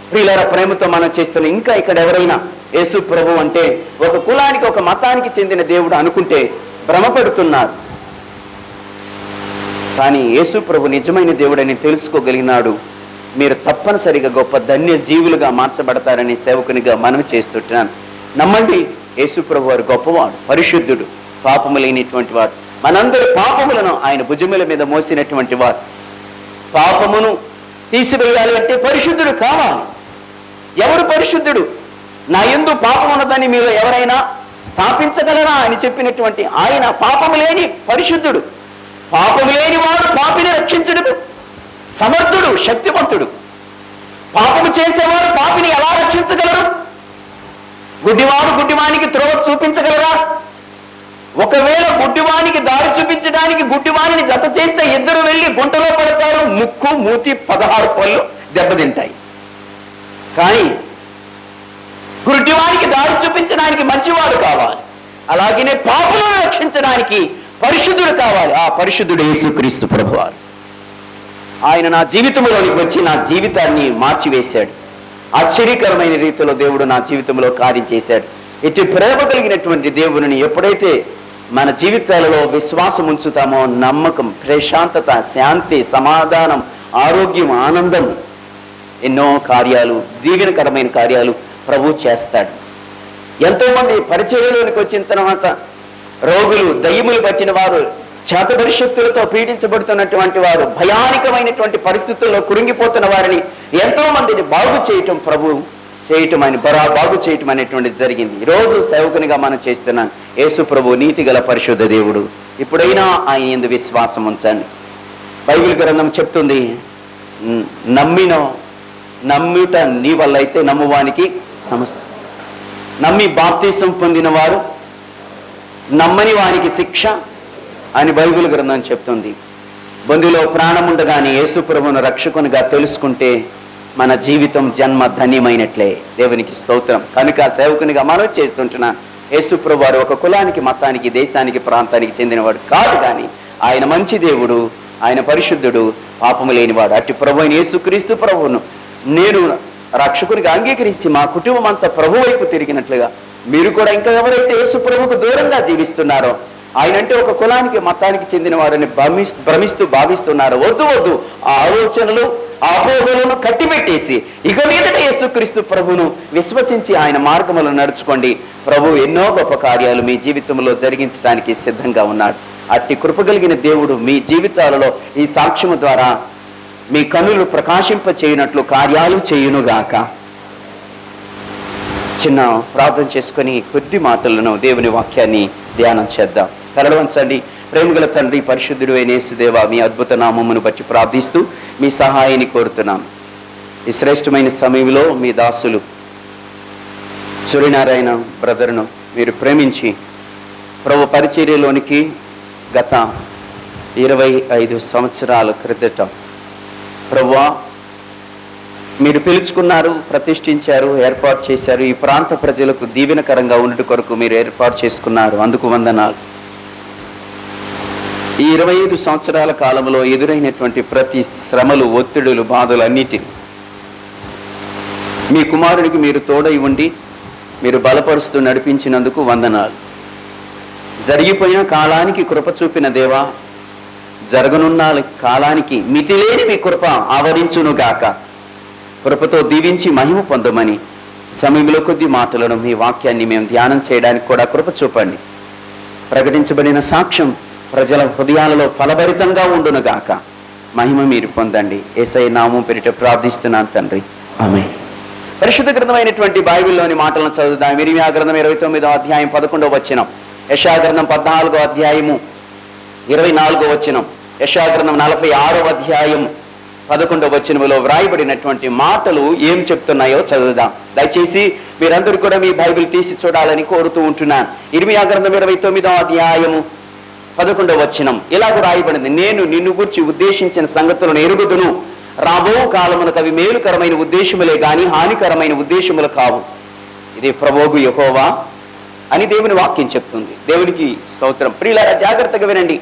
ప్రియులారా, ప్రేమతో మనం చేస్తున్న ఇంకా ఇక్కడ ఎవరైనా యేసు ప్రభు అంటే ఒక కులానికి, ఒక మతానికి చెందిన దేవుడు అనుకుంటే భ్రమపడుతున్నారు. కానీ యేసు ప్రభు నిజమైన దేవుడని తెలుసుకోగలిగినాడు. మీరు తప్పనిసరిగా గొప్ప ధన్య జీవులుగా మార్చబడతారని సేవకునిగా మనవి చేస్తుంటున్నాను. నమ్మండి, యేసు ప్రభు వారు గొప్పవాడు, పరిశుద్ధుడు, పాపము లేనిటువంటి వాడు. మనందరి పాపములను ఆయన భుజముల మీద మోసినటువంటి వాడు. పాపమును తీసివేయాలి అంటే పరిశుద్ధుడు కావాలి. ఎవరు పరిశుద్ధుడు? నా యందు పాపం ఉన్నదని మీరు ఎవరైనా స్థాపించగలరా అని చెప్పినటువంటి ఆయన పాపము లేని పరిశుద్ధుడు. పాపము లేని వాడు పాపిని రక్షించుటకు సమర్థుడు, శక్తివంతుడు. పాపము చేసేవాడు పాపిని ఎలా రక్షించగలరు? గుడ్డివాడు గుడ్డివానికి త్రోవ చూపించగలరా? ఒకవేళ గుడ్డివానికి దారి చూపించడానికి గుడ్డివానిని జత చేస్తే ఇద్దరు వెళ్ళి గుంటలో పడతారు. ముక్కు, మూతి, 16 పళ్ళు దెబ్బతింటాయి. కానీ గుడ్డివానికి దారి చూపించడానికి మంచివాడు కావాలి. అలాగనే పాపులను రక్షించడానికి పరిశుద్ధుడు కావాలి. ఆ పరిశుద్ధుడు యేసుక్రీస్తు ప్రభువారు. ఆయన నా జీవితంలోనికి వచ్చి నా జీవితాన్ని మార్చివేశాడు. ఆశ్చర్యకరమైన రీతిలో దేవుడు నా జీవితంలో కార్యం చేశాడు. ఇటు ప్రేమ కలిగినటువంటి దేవుని ఎప్పుడైతే మన జీవితాలలో విశ్వాసం ఉంచుతామో నమ్మకం, ప్రశాంతత, శాంతి, సమాధానం, ఆరోగ్యం, ఆనందం, ఎన్నో కార్యాలు, దీవెనకరమైన కార్యాలు ప్రభు చేస్తాడు. ఎంతోమంది పరిచర్యలోనికి వచ్చిన తర్వాత రోగులు, దయ్యములు పట్టిన వారు, చేతబడి శక్తులతో పీడించబడుతున్నటువంటి వారు, భయానకమైనటువంటి పరిస్థితుల్లో కురింగిపోతున్న వారిని ఎంతో మందిని బాగు చేయటం ప్రభు బాగు చేయటం అనేటువంటిది జరిగింది. ఈరోజు సేవకునిగా మనం చేస్తున్నాను. యేసు ప్రభు నీతి గల పరిశుద్ధ దేవుడు. ఇప్పుడైనా ఆయన యందు విశ్వాసం ఉంచండి. బైబిల్ గ్రంథం చెప్తుంది, నమ్ముట నీ వల్ల అయితే నమ్మువానికి సమస్త. నమ్మి బాప్తీసం పొందిన వారు నమ్మని వానికి శిక్ష అని బైబిల్ గ్రంథం చెప్తుంది. బొందిలో ప్రాణముండగానే యేసు ప్రభువును రక్షకునిగా తెలుసుకుంటే మన జీవితం, జన్మ ధన్యమైనట్లే. దేవునికి స్తోత్రం. కనుక సేవకునిగా మనం చేస్తుంటున్నాను. యేసు ప్రభు వారు ఒక కులానికి, మతానికి, దేశానికి, ప్రాంతానికి చెందినవాడు కాదు. కానీ ఆయన మంచి దేవుడు, ఆయన పరిశుద్ధుడు, పాపము లేనివాడు. అట్టి ప్రభు అయిన యేసుక్రీస్తు ప్రభువును నేను రక్షకునిగా అంగీకరించి మా కుటుంబం అంతా ప్రభు వైపు తిరిగినట్లుగా మీరు కూడా ఇంకా ఎవరైతే యేసు ప్రభువుకు దూరంగా జీవిస్తున్నారో, ఆయన అంటే ఒక కులానికి, మతానికి చెందిన వారిని భ్రమిస్తూ భావిస్తున్నారు, వద్దు ఆ ఆలోచనలు, ఆ అపోహలను కట్టిపెట్టేసి ఇక మీదట యేసుక్రీస్తు ప్రభువును విశ్వసించి ఆయన మార్గములను నడుచుకోండి. ప్రభు ఎన్నో గొప్ప కార్యాలు మీ జీవితంలో జరిగించడానికి సిద్ధంగా ఉన్నాడు. అట్టి కృపగలిగిన దేవుడు మీ జీవితాలలో ఈ సాక్ష్యము ద్వారా మీ కన్నులు ప్రకాశింప చేయనట్లు కార్యాలు చేయునుగాక. చిన్న ప్రార్థన చేసుకొని కొద్ది మాటలను దేవుని వాక్యాన్ని ధ్యానం చేద్దాం. తలలు వంచండి. ప్రేమగల తండ్రి, పరిశుద్ధుడు అయిన యేసుదేవ, మీ అద్భుత నామమును బట్టి ప్రార్థిస్తూ మీ సహాయాన్ని కోరుతున్నాం. ఈ శ్రేష్టమైన సమయంలో మీ దాసులు సూర్యనారాయణ బ్రదర్ను మీరు ప్రేమించి ప్రభు పరిచర్యలోనికి గత 25 సంవత్సరాల క్రితం ప్రభువా మీరు పిలుచుకున్నారు, ప్రతిష్ఠించారు, ఏర్పాటు చేశారు. ఈ ప్రాంత ప్రజలకు దీవెనకరంగా ఉండుట కొరకు మీరు ఏర్పాటు చేసుకున్నారు. అందుకు వందనాలు. ఈ 25 సంవత్సరాల కాలంలో ఎదురైనటువంటి ప్రతి శ్రమలు, ఒత్తిడులు, బాధలు అన్నిటిని మీ కుమారుడికి మీరు తోడై ఉండి మీరు బలపరుస్తూ నడిపించినందుకు వందనాలు. జరిగిపోయిన కాలానికి కృప చూపిన దేవా, జరగనున్న కాలానికి మితిలేని మీ కృప ఆవరించునుగాక. కృపతో దీవించి మహిమ పొందమని సమయంలో కొద్ది మాటలను మీ వాక్యాన్ని మేము ధ్యానం చేయడానికి కూడా కృప చూపండి. ప్రకటించబడిన సాక్ష్యం ప్రజల హృదయాలలో ఫలభరితంగా ఉండునుగాక. మహిమ మీరు పొందండి. యేసయ్య నామం పేరిట ప్రార్థిస్తున్నాను తండ్రి, ఆమేన్. పరిశుద్ధ గ్రంథమైనటువంటి బైబిల్లోని మాటలను చదువుదాం. ఇర్మీయా గ్రంథం 29వ అధ్యాయం 11వ వచనం, యెషయా గ్రంథం 14వ అధ్యాయము 24వ వచనం, యెషయా గ్రంథం 46వ అధ్యాయం 11వ వచనములో వ్రాయబడినటువంటి మాటలు ఏం చెప్తున్నాయో చదువుదాం. దయచేసి మీరందరూ కూడా మీ బైబిల్ తీసి చూడాలని కోరుతూ ఉంటున్నాను. ఇర్మీయా గ్రంథం 29వ అధ్యాయము 11వ వచనం ఇలాగ రాయబడింది: నేను నిన్ను గూర్చి ఉద్దేశించిన సంగతులను ఎరుగుదును, రాబో కాలమునకు అవి మేలుకరమైన ఉద్దేశములే గాని హానికరమైన ఉద్దేశములు కావు. ఇది ప్రభువు యెహోవా అని దేవుని వాక్యం చెప్తుంది. దేవునికి స్తోత్రం. ప్రియులారా, జాగ్రత్తగా వినండి.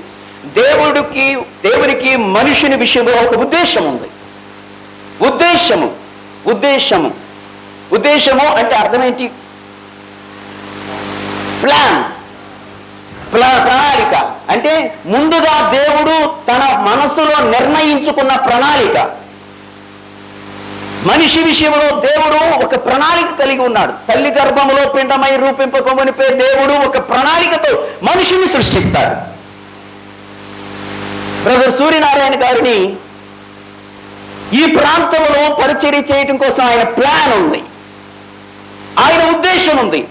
దేవునికి మనుషుని విషయంలో ఒక ఉద్దేశం ఉంది. ఉద్దేశము అంటే అర్థం ఏంటి? ప్రణాళిక. అంటే ముందుగా దేవుడు తన మనసులో నిర్ణయించుకున్న ప్రణాళిక. మనిషి విషయంలో దేవుడు ఒక ప్రణాళిక కలిగి ఉన్నాడు. తల్లి గర్భములో పిండమై రూపింపకమునిపే దేవుడు ఒక ప్రణాళికతో మనిషిని సృష్టిస్తాడు. బ్రదర్ సూర్యనారాయణ గారిని ఈ ప్రాంతంలో పరిచర్య చేయటం కోసం ఆయన ప్లాన్ ఉంది, ఆయన ఉద్దేశం ఉంది.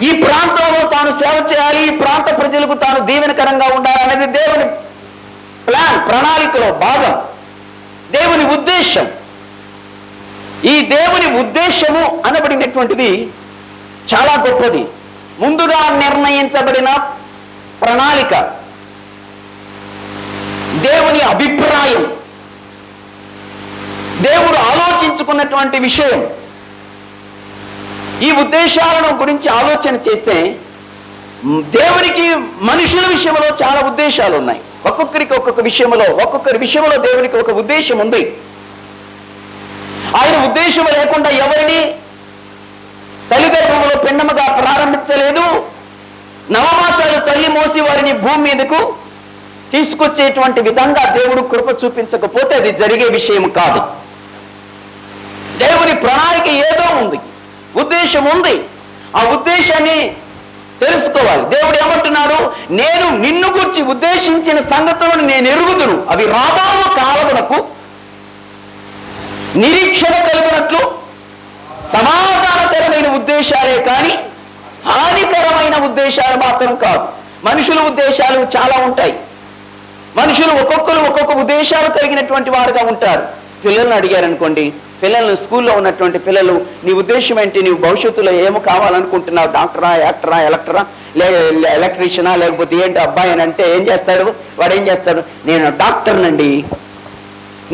ఈ ప్రాంతంలో తాను సేవ చేయాలి, ఈ ప్రాంత ప్రజలకు తాను దీవెనకరంగా ఉండాలనేది దేవుని ప్లాన్, ప్రణాళికలో భాగం, దేవుని ఉద్దేశం. ఈ దేవుని ఉద్దేశము అనబడినటువంటిది చాలా గొప్పది. ముందుగా నిర్ణయించబడిన ప్రణాళిక, దేవుని అభిప్రాయం, దేవుడు ఆలోచించుకున్నటువంటి విషయం. ఈ ఉద్దేశాలను గురించి ఆలోచన చేస్తే దేవునికి మనుషుల విషయంలో చాలా ఉద్దేశాలు ఉన్నాయి. ఒక్కొక్కరి విషయంలో దేవునికి ఒక ఉద్దేశం ఉంది. ఆయన ఉద్దేశం లేకుండా ఎవరిని తల్లి గర్భంలో పిండముగా ప్రారంభించలేదు. నవమాసాలు తల్లి మోసి వారిని భూమి మీదకు తీసుకొచ్చేటువంటి విధంగా దేవుడు కృప చూపించకపోతే అది జరిగే విషయం కాదు. దేవుని ప్రణాళిక ఏదో ఉంది, ఉద్దేశం ఉంది. ఆ ఉద్దేశాన్ని తెలుసుకోవాలి. దేవుడు ఏమంటున్నాడు? నేను నిన్ను గురించి ఉద్దేశించిన సంగతులను నేను ఎరుగుదును, అవి రాబో కాలమునకు నిరీక్షణ కలిగినట్లు సమాధానకరమైన ఉద్దేశాలే కానీ హానికరమైన ఉద్దేశాలు మాత్రం కాదు. మనుషుల ఉద్దేశాలు చాలా ఉంటాయి. మనుషులు ఒక్కొక్క ఉద్దేశాలు కలిగినటువంటి వారుగా ఉంటారు. పిల్లల్ని అడిగారనుకోండి, పిల్లలను స్కూల్లో ఉన్నటువంటి పిల్లలు, నీ ఉద్దేశం ఏంటి? నీవు భవిష్యత్తులో ఏమో కావాలనుకుంటున్నావు? డాక్టరా, యాక్టరా, ఎలక్ట్రీషియనా, లేకపోతే ఏంటి అబ్బాయి అని అంటే ఏం చేస్తాడు వాడు? ఏం చేస్తాడు? నేను డాక్టర్నండి,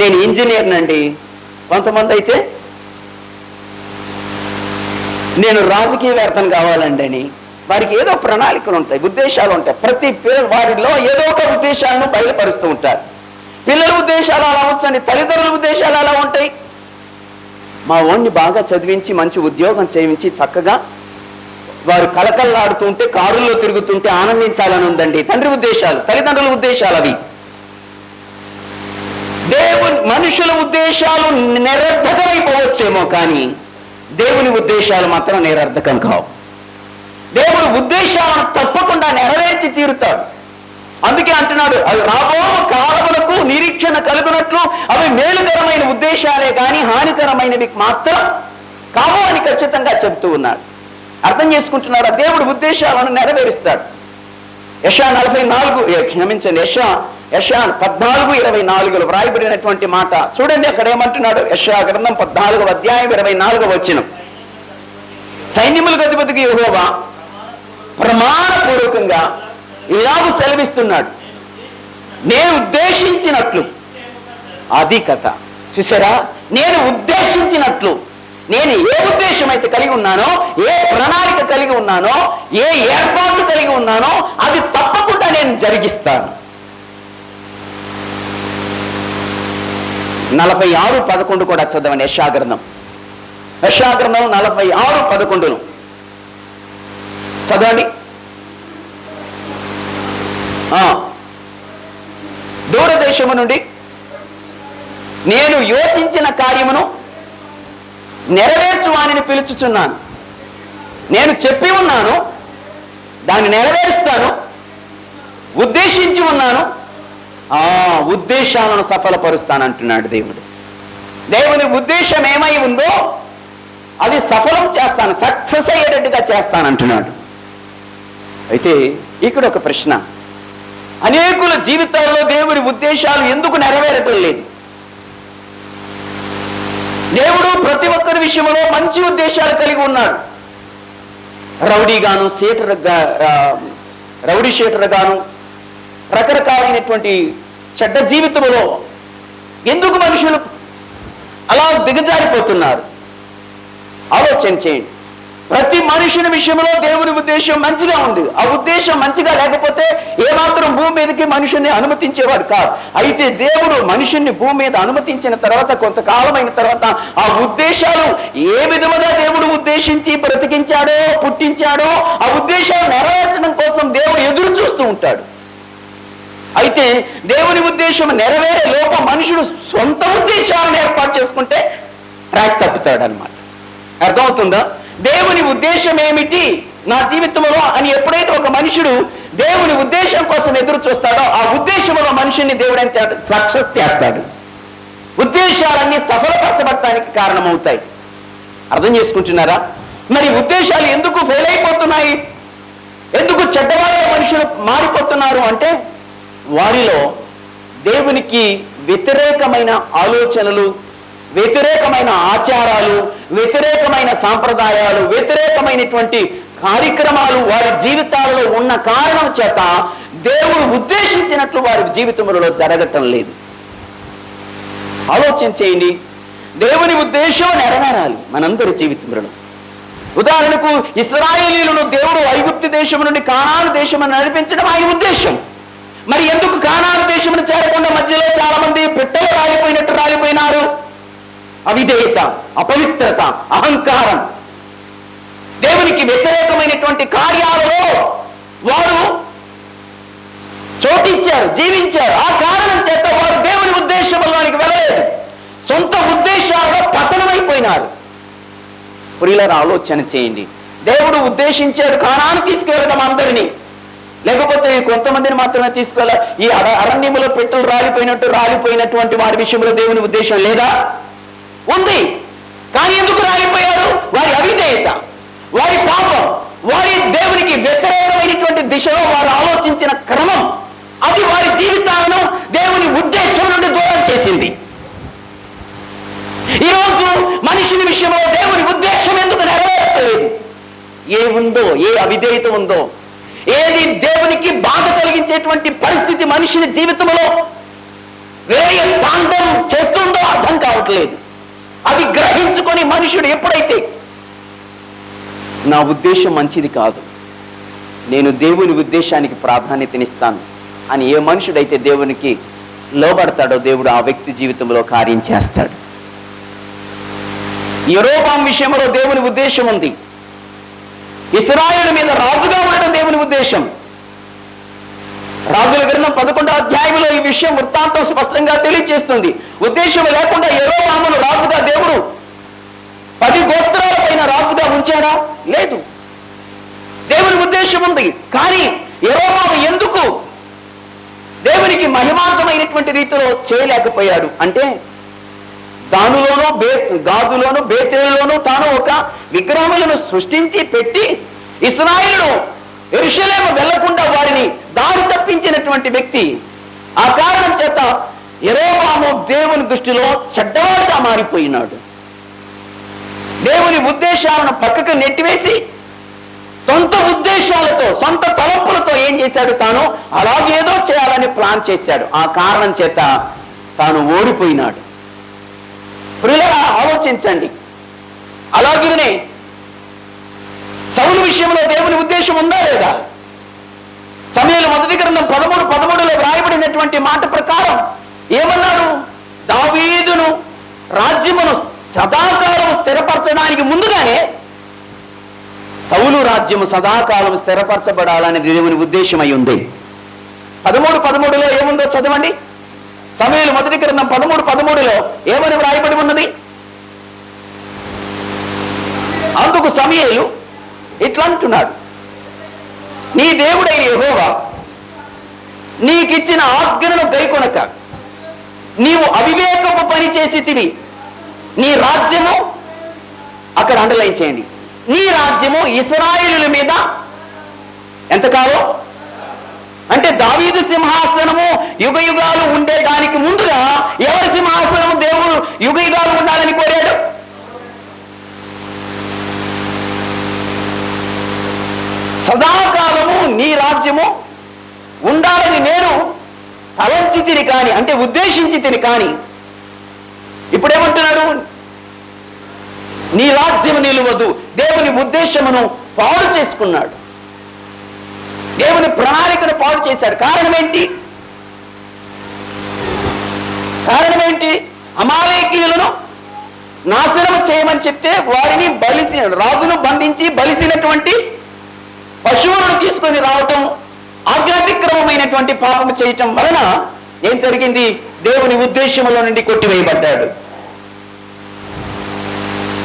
నేను ఇంజనీర్నండి. కొంతమంది అయితే నేను రాజకీయవేత్తను కావాలండి అని. వారికి ఏదో ప్రణాళికలు ఉంటాయి, ఉద్దేశాలు ఉంటాయి. ప్రతి పిల్లలు వారిలో ఏదో ఒక ఉద్దేశాలను బయలుపరుస్తూ ఉంటారు. పిల్లల ఉద్దేశాలు అలా ఉంచండి, తల్లిదండ్రుల ఉద్దేశాలు అలా ఉంటాయి. మా వాడిని బాగా చదివించి మంచి ఉద్యోగం చేయించి చక్కగా వారు కలకల్లాడుతుంటే, కారుల్లో తిరుగుతుంటే ఆనందించాలని ఉందండి తండ్రి ఉద్దేశాలు, తల్లిదండ్రుల ఉద్దేశాలు అవి. మనుషుల ఉద్దేశాలు నిరర్ధకమైపోవచ్చేమో కానీ దేవుని ఉద్దేశాలు మాత్రం నిరర్ధకం కావు. దేవుని ఉద్దేశాలను తప్పకుండా నెరవేర్చి తీరుతాడు. అందుకే అంటున్నాడు, అవి రాబో కాలములకు నిరీక్షణ కలుగునట్లు అవి మేలుకరమైన ఉద్దేశాలే కానీ హానికరమైనవి మాత్రం కావు అని ఖచ్చితంగా చెబుతూ ఉన్నాడు. అర్థం చేసుకుంటున్నాడు, దేవుడి ఉద్దేశాలను నెరవేరుస్తాడు. యెషయా 14:24 వ్రాయబడినటువంటి మాట చూడండి. అక్కడ ఏమంటున్నాడు? యెషయా గ్రంథం 14వ అధ్యాయం 24వ వచనం, సైన్యములకు అధిపతికి యెహోవా ప్రమాణపూర్వకంగా ఇలాగ సెలవిస్తున్నాడు, నేను ఉద్దేశించినట్లు. అది కథ. చూసారా? నేను ఉద్దేశించినట్లు, నేను ఏ ఉద్దేశం అయితే కలిగి ఉన్నానో, ఏ ప్రణాళిక కలిగి ఉన్నానో, ఏ ఏర్పాటు కలిగి ఉన్నానో అది తప్పకుండా నేను జరిగిస్తాను. 46:11 కూడా చదవండి. యెషయా గ్రంథం 46:11 చదవండి. దూరదేశము నుండి నేను యోచించిన కార్యమును నెరవేర్చువానిని పిలుచుచున్నాను. నేను చెప్పి ఉన్నాను, దాన్ని నెరవేరుస్తాను. ఉద్దేశించి ఉన్నాను, ఉద్దేశాలను సఫలపరుస్తాను అంటున్నాడు దేవుడు. దేవుని ఉద్దేశం ఏమై ఉందో అది సఫలం చేస్తాను, సక్సెస్ అయ్యేటట్టుగా చేస్తానంటున్నాడు. అయితే ఇక్కడ ఒక ప్రశ్న, అనేకుల జీవితాల్లో దేవుని ఉద్దేశాలు ఎందుకు నెరవేరటం లేదు? దేవుడు ప్రతి ఒక్కరి విషయంలో మంచి ఉద్దేశాలు కలిగి ఉన్నాడు. రౌడీ షీటర్ గాను రకరకాలైనటువంటి చెడ్డ జీవితంలో ఎందుకు మనుషులు అలా దిగజారిపోతున్నారు? ఆలోచన చేయండి. ప్రతి మనుషుని విషయంలో దేవుని ఉద్దేశం మంచిగా ఉంది. ఆ ఉద్దేశం మంచిగా లేకపోతే ఏమాత్రం భూమి మీదకి మనుషుల్ని అనుమతించేవాడు కాదు. అయితే దేవుడు మనుషుల్ని భూమి మీద అనుమతించిన తర్వాత, కొంతకాలమైన తర్వాత ఆ ఉద్దేశాలు ఏ విధముగా దేవుడు ఉద్దేశించి బ్రతికించాడో, పుట్టించాడో ఆ ఉద్దేశాలు నెరవేర్చడం కోసం దేవుడు ఎదురు చూస్తూ ఉంటాడు. అయితే దేవుని ఉద్దేశం నెరవేరే లోపం మనుషుడు సొంత ఉద్దేశాలను ఏర్పాటు చేసుకుంటే ట్రాక్ తప్పుతాడు అన్నమాట. అర్థమవుతుందా? దేవుని ఉద్దేశం ఏమిటి నా జీవితంలో అని ఎప్పుడైతే ఒక మనుషుడు దేవుని ఉద్దేశం కోసం ఎదురు చూస్తాడో ఆ ఉద్దేశంలో మనుషుని దేవుడు ఎంత సక్సెస్ చేస్తాడు. ఉద్దేశాలన్నీ సఫలపరచబడటానికి కారణమవుతాయి. అర్థం చేసుకుంటున్నారా? మరి ఉద్దేశాలు ఎందుకు ఫెయిల్ అయిపోతున్నాయి? ఎందుకు చెడ్డవాళ్ళ మనుషులు మారిపోతున్నారు అంటే, వారిలో దేవునికి వ్యతిరేకమైన ఆలోచనలు, వ్యతిరేకమైన ఆచారాలు, వ్యతిరేకమైన సాంప్రదాయాలు, వ్యతిరేకమైనటువంటి కార్యక్రమాలు వారి జీవితాలలో ఉన్న కారణం చేత దేవుడు ఉద్దేశించినట్లు వారి జీవితంలో జరగటం లేదు. ఆలోచన చేయండి. దేవుని ఉద్దేశం నెరవేరాలి మనందరి జీవితంలో. ఉదాహరణకు ఇశ్రాయేలీయులను దేవుడు ఐగుప్తు దేశం నుండి కానాను దేశం నడిపించడం ఆయన ఉద్దేశం. మరి ఎందుకు కానాను దేశమును చేరకుండా మధ్యలో చాలా మంది పిట్టలు రాలిపోయినట్టు రాలిపోయినారు? అవిధేయత, అపవిత్రత, అహంకారం, దేవునికి వ్యతిరేకమైనటువంటి కార్యాలలో వారు చోటిచ్చారు, జీవించారు. ఆ కారణం చేత వారు దేవుని ఉద్దేశంలోనికి వెళ్ళలేదు, సొంత ఉద్దేశాలలో పతనమైపోయినారు. ప్రియులారా, ఆలోచన చేయండి. దేవుడు ఉద్దేశించాడు కానాను తీసుకువెళ్ళడం అందరినీ, లేకపోతే కొంతమందిని మాత్రమే తీసుకెళ్ళ. ఈ అరణ్యములో పెట్టెలు రాలిపోయినటువంటి వారి విషయంలో దేవుని ఉద్దేశం లేదా? ఉంది. కానీ ఎందుకు రాలిపోయారు? వారి అవిధేయత, వారి పాపం, వారి దేవునికి వ్యతిరేకమైనటువంటి దిశలో వారు ఆలోచించిన క్రమం, అది వారి జీవితాలను దేవుని ఉద్దేశం నుండి దూరం చేసింది. ఈరోజు మనిషిని విషయంలో దేవుని ఉద్దేశం ఎందుకు నెరవేర్చలేదు? ఏ ఉందో, ఏ అవిధేయత ఉందో, ఏది దేవునికి బాధ కలిగించేటువంటి పరిస్థితి మనిషిని జీవితంలో వేయ తాండవం చేస్తుందో అర్థం కావట్లేదు. అది గ్రహించుకొని మనుషుడు ఎప్పుడైతే నా ఉద్దేశం మంచిది కాదు, నేను దేవుని ఉద్దేశానికి ప్రాధాన్యతనిస్తాను అని ఏ మనుషుడైతే దేవునికి లోబడతాడో దేవుడు ఆ వ్యక్తి జీవితంలో కార్యం చేస్తాడు. యెరోబాము విషయంలో దేవుని ఉద్దేశం ఉంది. ఇశ్రాయేలు మీద రాజుగా ఉండడం దేవుని ఉద్దేశం. రాజుల గ్రంథం 11వ అధ్యాయంలో ఈ విషయం వృత్తాంతం స్పష్టంగా తెలియజేస్తుంది. ఉద్దేశం లేకుండా యెరోబామును రాజుగా దేవుడు 10 గోత్రాల పైన రాజుగా ఉంచాడా? లేదు. దేవుని ఉద్దేశం ఉంది. కానీ యెరోబాము ఎందుకు దేవునికి మహిమాంతమైనటువంటి రీతిలో చేయలేకపోయాడు అంటే, గాదులోను బేతేలులోను తాను ఒక విగ్రహములను సృష్టించి పెట్టి ఇశ్రాయేలు యెరూషలేము వెళ్లకుండా వారిని దారి తప్పించినటువంటి వ్యక్తి. ఆ కారణం చేత యెరోబాము దేవుని దృష్టిలో చెడ్డవాడుగా మారిపోయినాడు. దేవుని ఉద్దేశాలను పక్కకు నెట్టివేసి సొంత ఉద్దేశాలతో, సొంత తలంపులతో ఏం చేశాడు? తాను అలాగేదో చేయాలని ప్లాన్ చేశాడు. ఆ కారణం చేత తాను ఓడిపోయినాడు. ప్రియులారా, ఆలోచించండి. అలాగే సౌలు విషయంలో దేవుని ఉద్దేశం ఉందా లేదా? సమూయేలు మొదటి గ్రంథం 13:13లో వ్రాయబడినటువంటి మాట ప్రకారం ఏమన్నాడు? దావీదును రాజ్యమును సదాకాలం స్థిరపరచడానికి ముందుగానే సౌలు రాజ్యము సదాకాలం స్థిరపరచబడాలనే దేవుని ఉద్దేశమై ఉంది. 13:13లో ఏముందో చదవండి. సమూయేలు మొదటి గ్రంథం 13:13లో ఏమని వ్రాయబడి ఉన్నది? అందుకు సమూయేలు ఇట్లా అంటున్నాడు, నీ దేవుడైన యెహోవా నీకిచ్చిన ఆజ్ఞలను గైకొనక నీవు అవివేకపు పని చేసితివి. నీ రాజ్యము, అక్కడ అండర్లైన్ చేయండి, నీ రాజ్యము ఇశ్రాయేలుల మీద ఎంతకాలం అంటే దావీదు సింహాసనము యుగయుగాలు ఉండే దానికి ముందుగా ఎవరి సింహాసనము దేవుడు యుగయుగాలు ఉండాలని కోరాడు? సదాకాలము నీ రాజ్యము ఉండాలని నేను తలంచి తిని కాని, అంటే ఉద్దేశించి తిని కాని, ఇప్పుడేమంటున్నాడు? నీ రాజ్యము నిలువదు. దేవుని ఉద్దేశమును పాడు చేసుకున్నాడు, దేవుని ప్రణాళికను పాడు చేశాడు. కారణం ఏంటి? అమాలేకీయులను నాశనం చేయమని చెప్తే వారిని రాజును బంధించి బలిసినటువంటి పశువులను తీసుకొని రావటం, ఆజ్ఞాతిక్రమమైనటువంటి పాపము చేయటం వలన ఏం జరిగింది? దేవుని ఉద్దేశములో నుండి కొట్టివేయబడ్డాడు.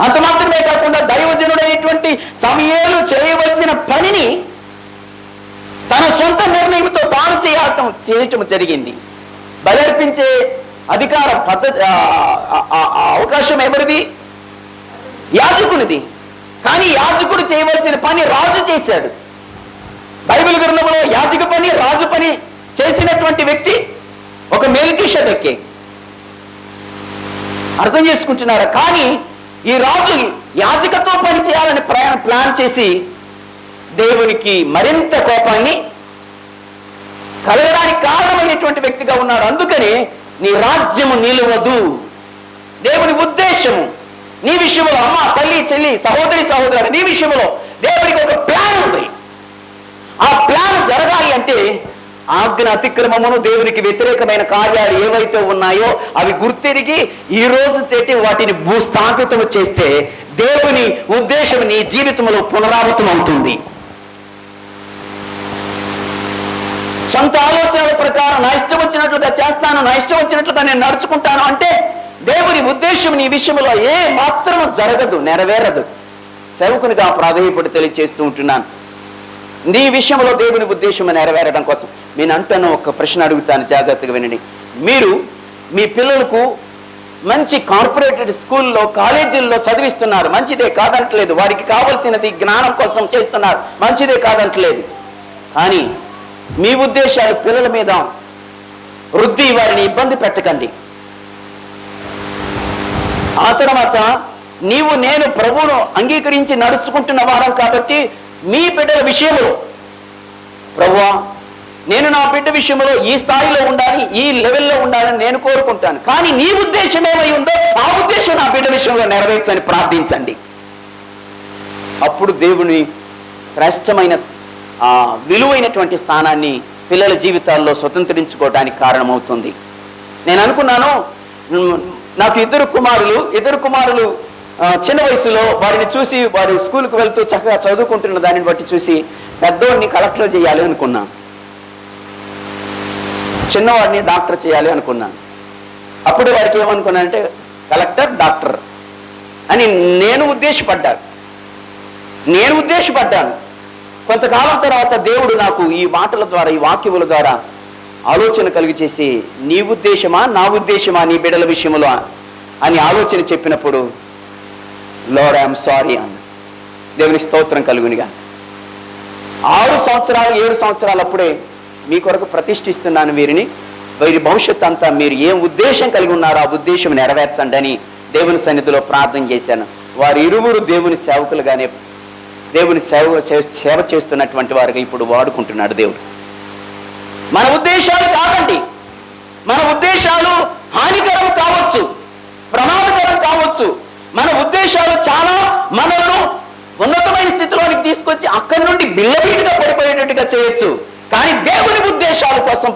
అంత మాత్రమే కాకుండా దైవజనుడైనటువంటి సమూయేలు చేయవలసిన పనిని తన సొంత నిర్ణయంతో తాను చేయటం జరిగింది. బలర్పించే అధికారం అవకాశం ఎవరిది? యాజకునిది. కానీ యాజకుడు చేయవలసిన పని రాజు చేశాడు. బైబిల్ గ్రంథంలో యాజక పని, రాజు పని చేసినటువంటి వ్యక్తి ఒక మెల్కీషెదెకే. అర్థం చేసుకుంటున్నారా? కానీ ఈ రాజు యాజకతో పని చేయాలని ప్లాన్ చేసి దేవునికి మరింత కోపాన్ని కలగడానికి కారణమైనటువంటి వ్యక్తిగా ఉన్నాడు. అందుకని నీ రాజ్యము నిలవదు. దేవుని ఉద్దేశము నీ విషయంలో, అమ్మ, తల్లి, చెల్లి, సహోదరి, నీ విషయంలో దేవునికి ఒక ప్లాన్ ఉంది. ఆ ప్లాన్ జరగాలి అంటే ఆజ్ఞ అతిక్రమమును, దేవునికి వ్యతిరేకమైన కార్యాలు ఏవైతే ఉన్నాయో అవి గుర్తిరిగి ఈ రోజు తేటి వాటిని భూస్థాపితము చేస్తే దేవుని ఉద్దేశం నీ జీవితంలో పునరావృతం అవుతుంది. సొంత ఆలోచనల ప్రకారం నా ఇష్టం వచ్చినట్లుగా చేస్తాను, నా ఇష్టం వచ్చినట్లుగా నేను నడుచుకుంటాను అంటే దేవుని ఉద్దేశం నీ విషయంలో ఏ మాత్రం జరగదు, నెరవేరదు. సేవకునిగా ప్రాధాన్యపడి తెలియజేస్తూ ఉంటున్నాను. నీ విషయంలో దేవుని ఉద్దేశం నెరవేరడం కోసం నేను అంటాను, ఒక ప్రశ్న అడుగుతాను, జాగ్రత్తగా వినండి. మీరు మీ పిల్లలకు మంచి కార్పొరేటెడ్ స్కూల్లో, కాలేజీల్లో చదివిస్తున్నారు, మంచిదే కాదంటలేదు. వారికి కావలసినది జ్ఞానం కోసం చేస్తున్నారు, మంచిదే కాదంటలేదు. కానీ మీ ఉద్దేశాలు పిల్లల మీద వృద్ధి, వారిని ఇబ్బంది పెట్టకండి. ఆ తర్వాత నీవు నేను ప్రభువును అంగీకరించి నడుచుకుంటున్న వారం కాబట్టి మీ బిడ్డల విషయంలో, ప్రభువా నేను నా బిడ్డ విషయంలో ఈ స్థాయిలో ఉండాలి, ఈ లెవెల్లో ఉండాలని నేను కోరుకుంటాను. కానీ నీ ఉద్దేశం ఏమై ఉందో ఆ ఉద్దేశం నా బిడ్డ విషయంలో నెరవేర్చని ప్రార్థించండి. అప్పుడు దేవుని శ్రేష్టమైన విలువైనటువంటి స్థానాన్ని పిల్లల జీవితాల్లో స్వతంత్రించుకోవడానికి కారణమవుతుంది. నేను అనుకున్నాను, నాకు ఇద్దరు కుమారులు చిన్న వయసులో వారిని చూసి, వారి స్కూల్కి వెళ్తూ చక్కగా చదువుకుంటున్న దానిని బట్టి చూసి పెద్దోడిని కలెక్టర్ చేయాలి అనుకున్నాను, చిన్నవాడిని డాక్టర్ చేయాలి అనుకున్నాను. అప్పుడు వారికి ఏమనుకున్నానంటే కలెక్టర్, డాక్టర్ అని నేను ఉద్దేశపడ్డాను. కొంతకాలం తర్వాత దేవుడు నాకు ఈ మాటల ద్వారా, ఈ వాక్యముల ద్వారా ఆలోచన కలిగి చేసి, నీ ఉద్దేశమా నా ఉద్దేశమా నీ బిడ్డల విషయంలో అని ఆలోచన చెప్పినప్పుడు, లార్డ్ ఐఎమ్ సారీ అన్న. దేవుని స్తోత్రం కలుగునిగా. 6 సంవత్సరాలు 7 సంవత్సరాలు అప్పుడే మీ కొరకు ప్రతిష్ఠిస్తున్నాను వీరిని, వీరి భవిష్యత్తు అంతా మీరు ఏం ఉద్దేశం కలిగి ఉన్నారో ఆ ఉద్దేశం నెరవేర్చండి అని దేవుని సన్నిధిలో ప్రార్థన చేశాను. వారు ఇరువురు దేవుని సేవకులుగానే, దేవుని సేవ చేస్తున్నటువంటి వారుగా ఇప్పుడు వాడుకుంటున్నాడు దేవుడు. మన ఉద్దేశాలు కాదండి, మన ఉద్దేశాలు హానికరం కావచ్చు, ప్రమాదకరం కావచ్చు. మన ఉద్దేశాలు చాలా మనలను ఉన్నతమైన స్థితిలోనికి తీసుకొచ్చి అక్కడి నుండి బిల్లబీటుగా పడిపోయేటట్టుగా చేయొచ్చు. కానీ దేవుని ఉద్దేశాల కోసం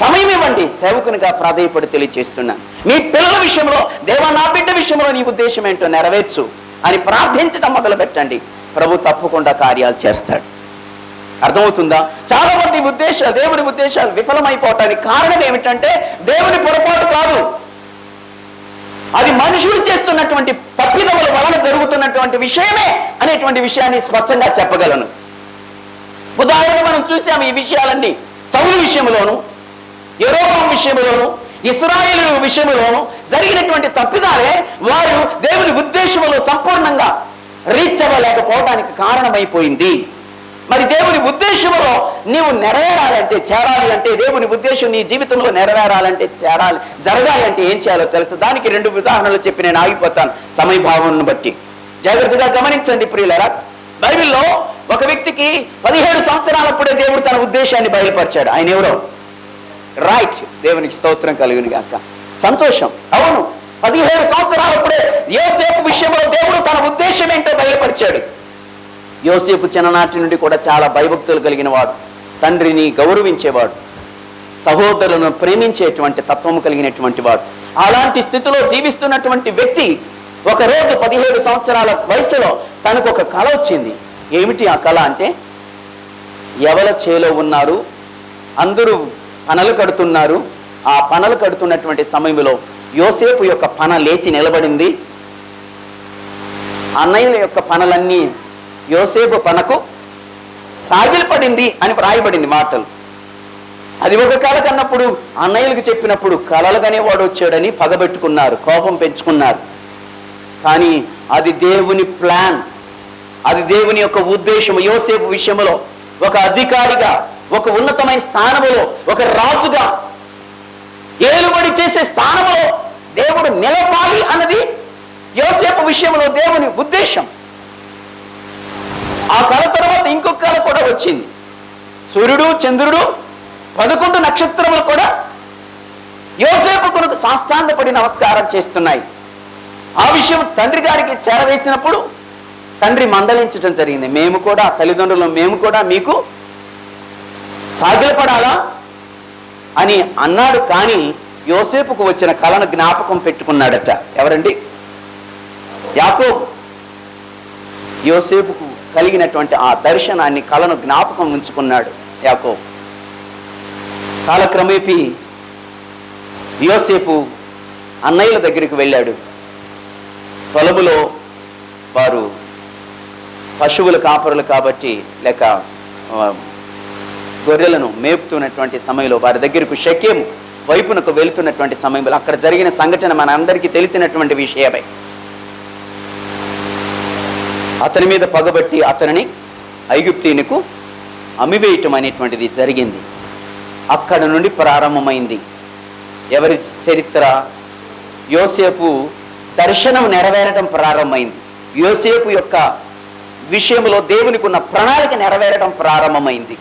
సమయం ఇవ్వండి. సేవకునిగా ప్రాధేయపడి తెలియజేస్తున్నాను. మీ పిల్లల విషయంలో, దేవా నా బిడ్డ విషయంలో నీ ఉద్దేశం ఏంటో నెరవేర్చు అని ప్రార్థించడం మొదలు పెట్టండి. ప్రభు తప్పకుండా కార్యాలు చేస్తాడు. అర్థమవుతుందా? చాలా మంది దేవుని ఉద్దేశాలు విఫలమైపోవటానికి కారణం ఏమిటంటే దేవుని పొరపాటు కాదు, అది మనుషులు చేస్తున్నటువంటి తప్పిదముల వలన జరుగుతున్నటువంటి విషయమే అనేటువంటి విషయాన్ని స్పష్టంగా చెప్పగలను. ఉదాహరణ మనం చూసాము ఈ విషయాలన్నీ. సౌలు విషయంలోను, యెరోబాము విషయంలోను, ఇశ్రాయేలు విషయంలోను జరిగినటువంటి తప్పిదాలే వారు దేవుని ఉద్దేశంలో సంపూర్ణంగా రీచ్ అవ్వలేకపోవడానికి కారణమైపోయింది. మరి దేవుని ఉద్దేశంలో నీవు నెరవేరాలంటే, చేరాలి అంటే, దేవుని ఉద్దేశం నీ జీవితంలో నెరవేరాలంటే, జరగాలి అంటే ఏం చేయాలో తెలుసు. దానికి 2 ఉదాహరణలు చెప్పి నేను ఆగిపోతాను సమయభావాన్ని బట్టి. జాగ్రత్తగా గమనించండి ప్రియులారా. బైబిల్లో ఒక వ్యక్తికి 17 సంవత్సరాలప్పుడే దేవుడు తన ఉద్దేశాన్ని బయలుపరిచాడు. ఆయన ఎవరో? రైట్, దేవునికి స్తోత్రం కలుగును గాక. సంతోషం. అవును, 17 సంవత్సరాలప్పుడే యోసేపు విషయంలో దేవుడు తన ఉద్దేశం ఏంటో బయలుపరిచాడు. యోసేపు చిన్ననాటి నుండి కూడా చాలా భయభక్తులు కలిగిన వాడు, తండ్రిని గౌరవించేవాడు, సహోదరులను ప్రేమించేటువంటి తత్వము కలిగినటువంటి వాడు. అలాంటి స్థితిలో జీవిస్తున్నటువంటి వ్యక్తి ఒకరోజు 17 సంవత్సరాల వయసులో తనకు ఒక కళ వచ్చింది. ఏమిటి ఆ కళ అంటే, ఎవల చేలో ఉన్నారు, అందరూ పనలు కడుతున్నారు. ఆ పనలు కడుతున్నటువంటి సమయంలో యోసేపు యొక్క పన లేచి నిలబడింది. అన్నయ్యల యొక్క పనలన్నీ యోసేపు పనకు సాగిలపడింది అని రాయబడింది మాటలు. అది ఒక కళ కన్నప్పుడు అన్నయ్యలకు చెప్పినప్పుడు కలలుగానే వాడు వచ్చాడని పగబెట్టుకున్నారు, కోపం పెంచుకున్నారు. కానీ అది దేవుని ప్లాన్, అది దేవుని యొక్క ఉద్దేశం. యోసేపు విషయంలో ఒక అధికారిగా, ఒక ఉన్నతమైన స్థానంలో, ఒక రాజుగా, ఏలుబడి చేసే స్థానంలో దేవుడు నిలపాలి అన్నది యోసేపు విషయంలో దేవుని ఉద్దేశం. ఆ కళ తర్వాత ఇంకొక కళ కూడా వచ్చింది. సూర్యుడు, చంద్రుడు, 11 నక్షత్రములు కూడా యోసేపు కొరకు సాష్టాంగపడి నమస్కారం చేస్తున్నాయి. ఆ విషయం తండ్రి గారికి చేరవేసినప్పుడు తండ్రి మందలించడం జరిగింది. మేము కూడా, తల్లిదండ్రులు మేము కూడా మీకు సాగిలపడాలా అని అన్నాడు. కానీ యోసేపుకు వచ్చిన కళను జ్ఞాపకం పెట్టుకున్నాడట. ఎవరండి? యాకోబు. యోసేపుకు కలిగినటువంటి ఆ దర్శనాన్ని, కళను జ్ఞాపకం ఉంచుకున్నాడు యాకోబు. కాలక్రమేపీ యోసేపు అన్నయ్యల దగ్గరికి వెళ్ళాడు. పొలములో వారు పశువుల కాపరులు కాబట్టి, లేక గొర్రెలను మేపుతున్నటువంటి సమయంలో వారి దగ్గరకు షెకెము వైపునకు వెళుతున్నటువంటి సమయంలో అక్కడ జరిగిన సంఘటన మన అందరికీ తెలిసినటువంటి విషయమే. అతని మీద పగబట్టి అతనిని ఐగుప్తీయునికి అమ్మివేయటం అనేటువంటిది జరిగింది. అక్కడ నుండి ప్రారంభమైంది ఎవరి చరిత్ర? యోసేపు దర్శనం నెరవేరటం ప్రారంభమైంది. యోసేపు యొక్క విషయంలో దేవునికి ఉన్న ప్రణాళిక నెరవేరటం ప్రారంభమైంది.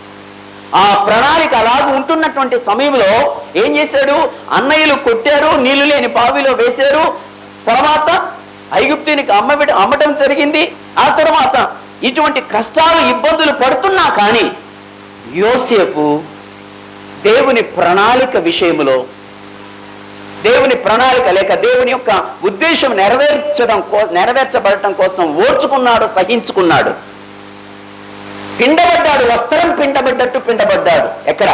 ఆ ప్రణాళిక అలాగ ఉంటున్నటువంటి సమయంలో ఏం చేశాడు? అన్నయ్యలు కొట్టారు, నీళ్లు లేని బావిలో వేశారు. తర్వాత ఐగుప్తునికి అమ్మటం జరిగింది. ఆ తర్వాత ఇటువంటి కష్టాలు, ఇబ్బందులు పడుతున్నా కానీ యోసేపు దేవుని ప్రణాళిక విషయంలో, దేవుని ప్రణాళిక లేక దేవుని యొక్క ఉద్దేశం నెరవేర్చబడటం కోసం ఓర్చుకున్నాడు, సహించుకున్నాడు. పిండబడ్డాడు, వస్త్రం పిండబడ్డట్టు పిండబడ్డాడు. ఎక్కడ?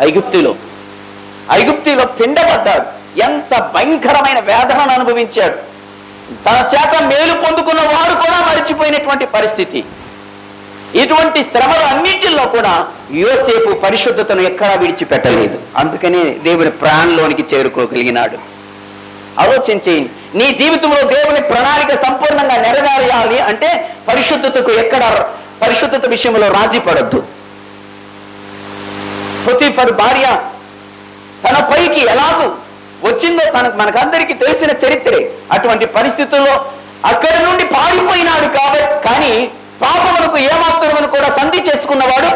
ఐగుప్తులో. ఐగుప్తులో పిండబడ్డాడు. ఎంత భయంకరమైన వేదనను అనుభవించాడు. తన చేత మేలు పొందుకున్న వారు కూడా మరిచిపోయినటువంటి పరిస్థితి. ఇటువంటి శ్రమలు అన్నింటిలో కూడా యోసేపు పరిశుద్ధతను ఎక్కడా విడిచిపెట్టలేదు. అందుకనే దేవుని ప్రాణంలోనికి చేరుకోగలిగినాడు. ఆలోచించి, నీ జీవితంలో దేవుని ప్రణాళిక సంపూర్ణంగా నెరవేరాలి అంటే పరిశుద్ధత విషయంలో రాజీ పడద్దు. పొతీఫరు భార్య తన పైకి ఎలాగూ వచ్చిందో మనకందరికీ తెలిసిన చరిత్రే. అటువంటి పరిస్థితుల్లో అక్కడి నుండి పారిపోయినాడు కాబట్టి, కానీ పాపమునకు ఏమాత్రమును కూడా సంధి చేసుకున్నవాడు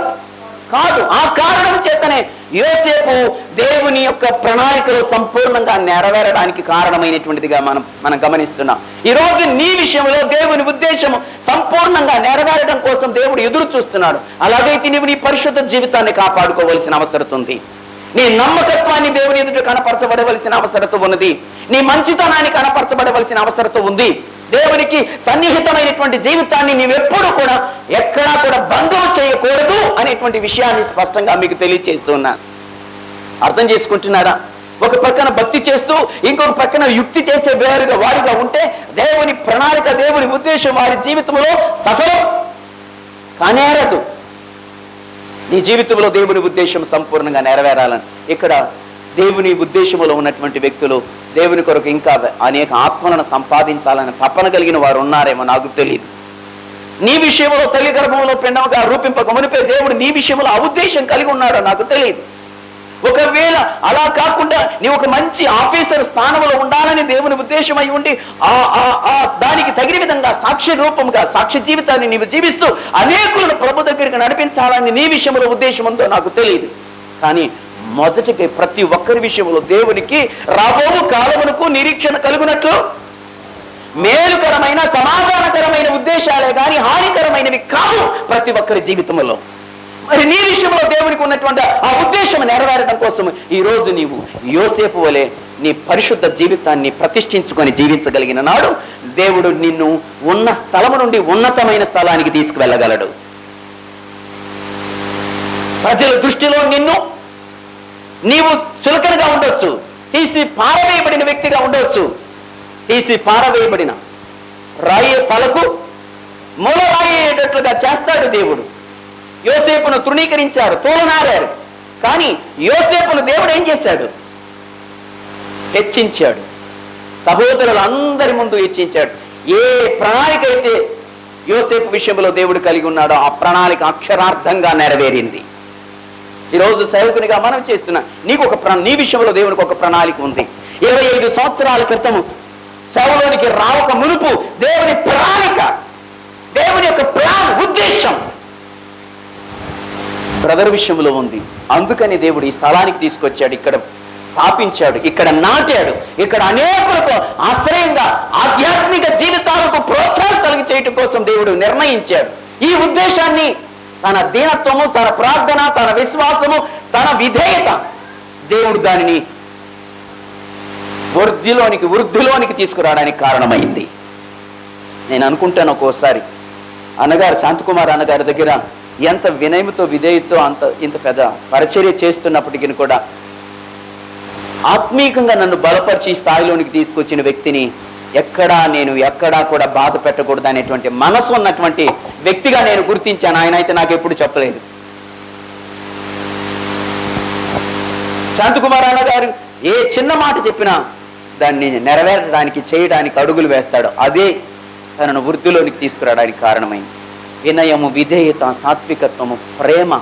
కాదు. ఆ కారణం చేతనే యోసేపు దేవుని యొక్క ప్రణాళికలు సంపూర్ణంగా నెరవేరడానికి కారణమైనటువంటిదిగా మనం గమనిస్తున్నాం. ఈరోజు నీ విషయంలో దేవుని ఉద్దేశం సంపూర్ణంగా నెరవేరడం కోసం దేవుడు ఎదురు చూస్తున్నాడు. అలాగైతే నీవు నీ పరిశుద్ధ జీవితాన్ని కాపాడుకోవలసిన అవసరం ఉంది. నీ నమ్మకత్వాన్ని దేవుని ఎదుట కనపరచబడవలసిన అవసరత ఉన్నది. నీ మంచితనాన్ని కనపరచబడవలసిన అవసరత ఉంది. దేవునికి సన్నిహితమైనటువంటి జీవితాన్ని నీవెప్పుడు కూడా ఎక్కడా కూడా భంగం చేయకూడదు అనేటువంటి విషయాన్ని స్పష్టంగా మీకు తెలియజేస్తున్నాను. అర్థం చేసుకుంటున్నారా? ఒక పక్కన భక్తి చేస్తూ ఇంకొక పక్కన యుక్తి చేసే వారిగా ఉంటే దేవుని ప్రణాళిక, దేవుని ఉద్దేశం వారి జీవితంలో సఫలం కానేరదు. నీ జీవితంలో దేవుని ఉద్దేశం సంపూర్ణంగా నెరవేరాలని ఇక్కడ దేవుని ఉద్దేశంలో ఉన్నటువంటి వ్యక్తులు దేవుని కొరకు ఇంకా అనేక ఆత్మలను సంపాదించాలని తపన కలిగిన వారు ఉన్నారేమో నాకు తెలియదు. నీ విషయంలో తల్లి గర్భంలో పిండముగా రూపింపక మునిపే దేవుడు నీ విషయంలో ఆ ఉద్దేశం కలిగి ఉన్నాడో నాకు తెలియదు. ఒకవేళ అలా కాకుండా నీవు ఒక మంచి ఆఫీసర్ స్థానంలో ఉండాలని దేవుని ఉద్దేశం అయి ఉండి దానికి తగిన విధంగా సాక్ష్య రూపంగా సాక్ష్య జీవితాన్ని నీవు జీవిస్తూ అనేకులను ప్రభు దగ్గరికి నడిపించాలని నీ విషయంలో ఉద్దేశం ఉందో నాకు తెలియదు. కానీ మొదటికి ప్రతి ఒక్కరి విషయంలో దేవునికి రాబో కాలమునకు నిరీక్షణ కలుగునట్లు మేలుకరమైన సమాధానకరమైన ఉద్దేశాలే కానీ హానికరమైనవి కావు ప్రతి ఒక్కరి జీవితంలో. మరి నీ విషయంలో దేవునికి ఉన్నటువంటి ఆ ఉద్దేశం నెరవేరడం కోసం ఈ రోజు నీవు యోసేపు వలె నీ పరిశుద్ధ జీవితాన్ని ప్రతిష్ఠించుకొని జీవించగలిగిన నాడు దేవుడు నిన్ను ఉన్న స్థలము నుండి ఉన్నతమైన స్థలానికి తీసుకువెళ్ళగలడు. ప్రజల దృష్టిలో నీవు చులకనగా ఉండొచ్చు, తీసి పారవేయబడిన వ్యక్తిగా ఉండవచ్చు. తీసి పారవేయబడిన రాయే తలకు మూల రాయేటట్లుగా చేస్తాడు దేవుడు. యోసేపును తృణీకరించారు, తోలనారారు. కానీ యోసేపును దేవుడు ఏం చేశాడు? హెచ్చించాడు. సహోదరులందరి ముందు హెచ్చించాడు. ఏ ప్రణాళిక అయితే యోసేపు విషయంలో దేవుడు కలిగి ఉన్నాడో ఆ ప్రణాళిక అక్షరార్థంగా నెరవేరింది. ఈరోజు సేవకునిగా మనం చేస్తున్నా నీ విషయంలో దేవునికి ఒక ప్రణాళిక ఉంది. 25 సంవత్సరాల క్రితం సేవలోనికి రావక మునుపు దేవుని ప్రణాళిక, దేవుని యొక్క ప్లాన్, ఉద్దేశం బ్రదర్ విషయంలో ఉంది. అందుకని దేవుడు ఈ స్థలానికి తీసుకొచ్చాడు, ఇక్కడ స్థాపించాడు, ఇక్కడ నాటాడు, ఇక్కడ అనేకులకు ఆశ్రయంగా ఆధ్యాత్మిక జీవితాలకు ప్రోత్సాహం కలిగి చేయటం కోసం దేవుడు నిర్ణయించాడు. ఈ ఉద్దేశాన్ని తన దీనత్వము, తన ప్రార్థన, తన విశ్వాసము, తన విధేయత దేవుడు దానిని వృద్ధిలోనికి తీసుకురావడానికి కారణమైంది. నేను అనుకుంటాను ఒక్కోసారి అన్నగారు శాంతకుమార్ అన్నగారి దగ్గర ఎంత వినయముతో విధేయతో ఇంత పెద్ద పరిచర్య చేస్తున్నప్పటికీ కూడా ఆత్మీయంగా నన్ను బలపరిచి స్థాయిలోనికి తీసుకొచ్చిన వ్యక్తిని ఎక్కడా కూడా బాధ పెట్టకూడదు అనేటువంటి మనసు ఉన్నటువంటి వ్యక్తిగా నేను గుర్తించాను. ఆయన అయితే నాకు ఎప్పుడు చెప్పలేదు. శాంతకుమార్ అన్న గారు ఏ చిన్న మాట చెప్పినా దాన్ని నెరవేరడానికి చేయడానికి అడుగులు వేస్తాడు. అదే తనను వృద్ధిలోనికి తీసుకురావడానికి కారణమైంది. వినయము, విధేయత, సాత్వికత్వము, ప్రేమ,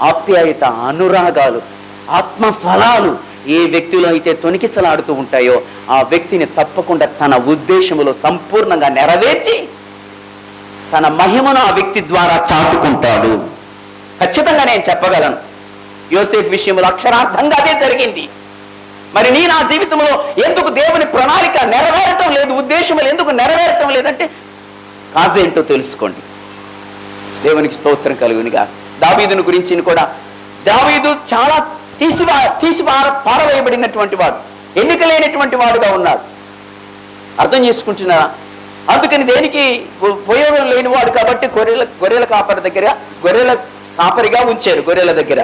ఆప్యాయత, అనురాగాలు, ఆత్మ ఫలాలు ఏ వ్యక్తిలో అయితే తొణికిసలాడుతూ ఉంటాయో ఆ వ్యక్తిని తప్పకుండా తన ఉద్దేశములో సంపూర్ణంగా నెరవేర్చి తన మహిమను ఆ వ్యక్తి ద్వారా చాటుకుంటాడు. ఖచ్చితంగా నేను చెప్పగలను. యోసేపు విషయంలో అక్షరార్థంగా అదే జరిగింది. మరి నా జీవితంలో ఎందుకు దేవుని ప్రణాళిక నెరవేరటం లేదు, ఉద్దేశములు ఎందుకు నెరవేరటం లేదంటే కాజేంటో తెలుసుకోండి. దేవునికి స్తోత్రం కలుగునిగా. దావీదును గురించి కూడా దావీదు చాలా తీసి పారవేయబడినటువంటి వాడు, ఎన్నిక లేనటువంటి వాడుగా ఉన్నాడు. అర్థం చేసుకుంటున్నారా? అందుకని దేనికి ఉపయోగం లేనివాడు కాబట్టి గొర్రెల కాపరిగా ఉంచారు. గొర్రెల దగ్గర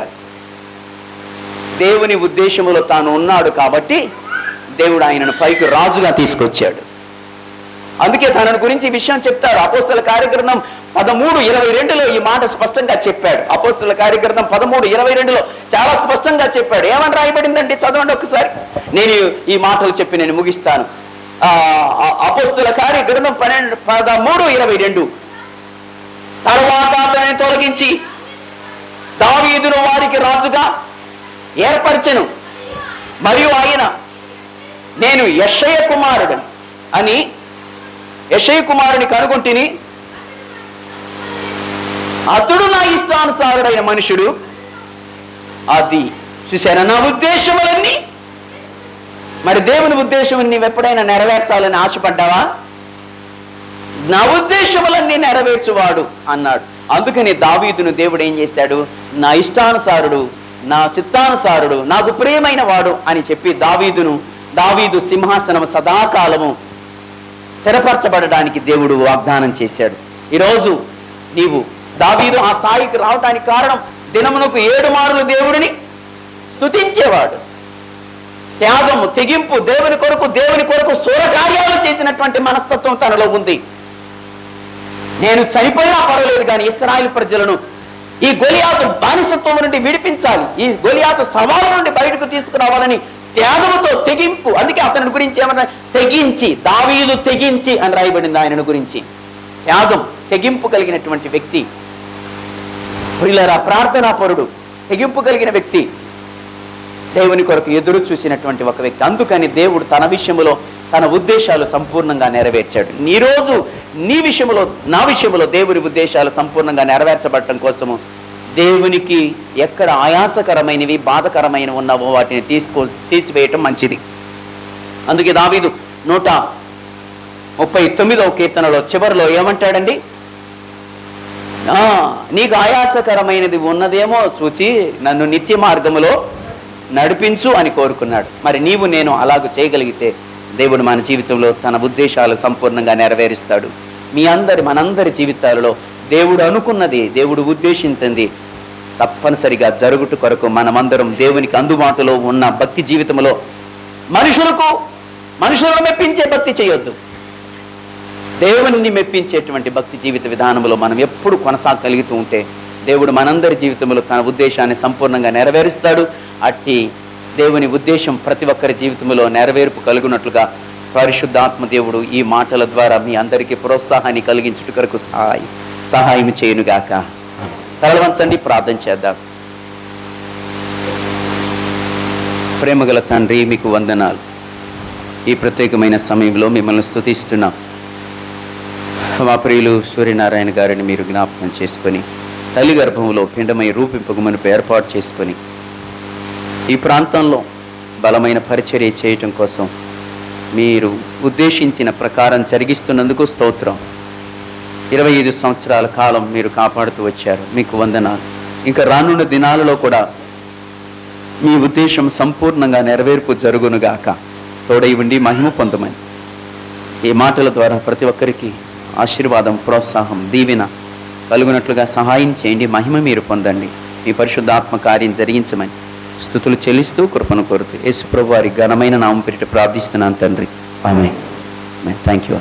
దేవుని ఉద్దేశములో తాను ఉన్నాడు కాబట్టి దేవుడు ఆయనను పైకి రాజుగా తీసుకొచ్చాడు. అందుకే తనను గురించి ఈ విషయం చెప్తారు. అపోస్తల కార్యగ్రంథం 13:22లో ఈ మాట స్పష్టంగా చెప్పాడు. అపోస్తల కార్యగ్రంథం 13:22లో చాలా స్పష్టంగా చెప్పాడు. ఏమని రాయబడిందండి? చదవండి ఒకసారి. నేను ఈ మాటలు చెప్పి నేను ముగిస్తాను. అపోస్తల కార్యగ్రంథం 13:22 తర్వాత అతనిని తొలగించి దావీదును వారికి రాజుగా ఏర్పరచెను. మరియు ఆయన నేను యెషయ కుమారుడు అని యెషయ కుమారుని కనుగొంటిని. అతడు నా ఇష్టానుసారుడైన మనుషుడు, అది చూసారా నా ఉద్దేశములన్నీ. మరి దేవుని ఉద్దేశం నీవు ఎప్పుడైనా నెరవేర్చాలని ఆశపడ్డావా? నా ఉద్దేశములన్నీ నెరవేర్చువాడు అన్నాడు. అందుకని దావీదును దేవుడు ఏం చేశాడు? నా ఇష్టానుసారుడు, నా చిత్తానుసారుడు, నాకు ప్రియమైన వాడు అని చెప్పి దావీదు సింహాసనం సదాకాలము స్థిరపరచబడడానికి దేవుడు వాగ్దానం చేశాడు. ఈరోజు నీవు దావీదు ఆ స్థాయికి రావడానికి కారణం దినమునకు 7 మారులు దేవుడిని స్తుతించేవాడు. త్యాగము, తెగింపు, దేవుని కొరకు శూర కార్యాలు చేసినటువంటి మనస్తత్వం తనలో ఉంది. నేను చనిపోయినా పర్వాలేదు కానీ ఇశ్రాయేలు ప్రజలను ఈ గొలియాతు బానిసత్వం నుండి విడిపించాలి, ఈ గొలియాతు సవాలు నుండి బయటకు తీసుకురావాలని త్యాగముతో, తెగింపు. అందుకే అతని గురించి ఏమన్నా తెగించి, దావీదు తెగించి అని రాయబడింది ఆయనను గురించి. త్యాగం, తెగింపు కలిగినటువంటి వ్యక్తి. ప్రియులారా, ప్రార్థనాపరుడు, తెగింపు కలిగిన వ్యక్తి, దేవుని కొరకు ఎదురు చూసినటువంటి ఒక వ్యక్తి. అందుకని దేవుడు తన విషయంలో తన ఉద్దేశాలు సంపూర్ణంగా నెరవేర్చాడు. ఈరోజు నీ విషయంలో, నా విషయంలో దేవుని ఉద్దేశాలు సంపూర్ణంగా నెరవేర్చబడటం కోసము దేవునికి ఎక్కడ ఆయాసకరమైనవి, బాధకరమైనవి ఉన్నావో వాటిని తీసివేయటం మంచిది. అందుకే దావీదు 139వ కీర్తనలో చివరిలో ఏమంటాడండి? నీకు ఆయాసకరమైనది ఉన్నదేమో చూచి నన్ను నిత్య మార్గములో నడిపించు అని కోరుకున్నాడు. మరి నీవు నేను అలాగూ చేయగలిగితే దేవుడు మన జీవితంలో తన ఉద్దేశాలు సంపూర్ణంగా నెరవేరుస్తాడు. మనందరి జీవితాలలో దేవుడు అనుకున్నది, దేవుడు ఉద్దేశించింది తప్పనిసరిగా జరుగుట కొరకు మనమందరం దేవునికి అందుబాటులో ఉన్న భక్తి జీవితంలో మనుషులను మెప్పించే భక్తి చేయొద్దు. దేవుని మెప్పించేటువంటి భక్తి జీవిత విధానంలో మనం ఎప్పుడు కొనసాగలుగుతూ ఉంటే దేవుడు మనందరి జీవితంలో తన ఉద్దేశాన్ని సంపూర్ణంగా నెరవేరుస్తాడు. అట్టి దేవుని ఉద్దేశం ప్రతి ఒక్కరి జీవితంలో నెరవేర్పు కలుగునట్లుగా పరిశుద్ధాత్మ దేవుడు ఈ మాటల ద్వారా మీ అందరికీ ప్రోత్సాహాన్ని కలిగించుట కొరకు సహాయం చేయునుగాక. తలలు వంచండి, ప్రార్థన చేద్దాం. ప్రేమగల తండ్రి, మీకు వందనాలు. ఈ ప్రత్యేకమైన సమయంలో మిమ్మల్ని స్తుతిస్తున్నాం. మా ప్రియులు సూర్యనారాయణ గారిని మీరు జ్ఞాపకం చేసుకొని తల్లి గర్భంలో పిండమై రూపింపకమును ఏర్పాటు చేసుకొని ఈ ప్రాంతంలో బలమైన పరిచర్య చేయటం కోసం మీరు ఉద్దేశించిన ప్రకారం జరిగిస్తున్నందుకు స్తోత్రం. 25 సంవత్సరాల కాలం మీరు కాపాడుతూ వచ్చారు, మీకు వందనాలు. ఇంకా రానున్న దినాలలో కూడా మీ ఉద్దేశం సంపూర్ణంగా నెరవేర్పు జరుగునుగాక. తోడై ఉండి మహిమ పొందమని ఈ మాటల ద్వారా ప్రతి ఒక్కరికి ఆశీర్వాదం, ప్రోత్సాహం, దీవెన కలుగునట్లుగా సహాయం చేయండి. మహిమ మీరు పొందండి. మీ పరిశుద్ధాత్మ కార్యం జరిగించమని స్తుతులు చెల్లిస్తూ కృపను కోరుతూ యేసు ప్రభువారి ఘనమైన నామం పేరిట ప్రార్థిస్తున్నాను తండ్రి. ఆమేన్. Thank you.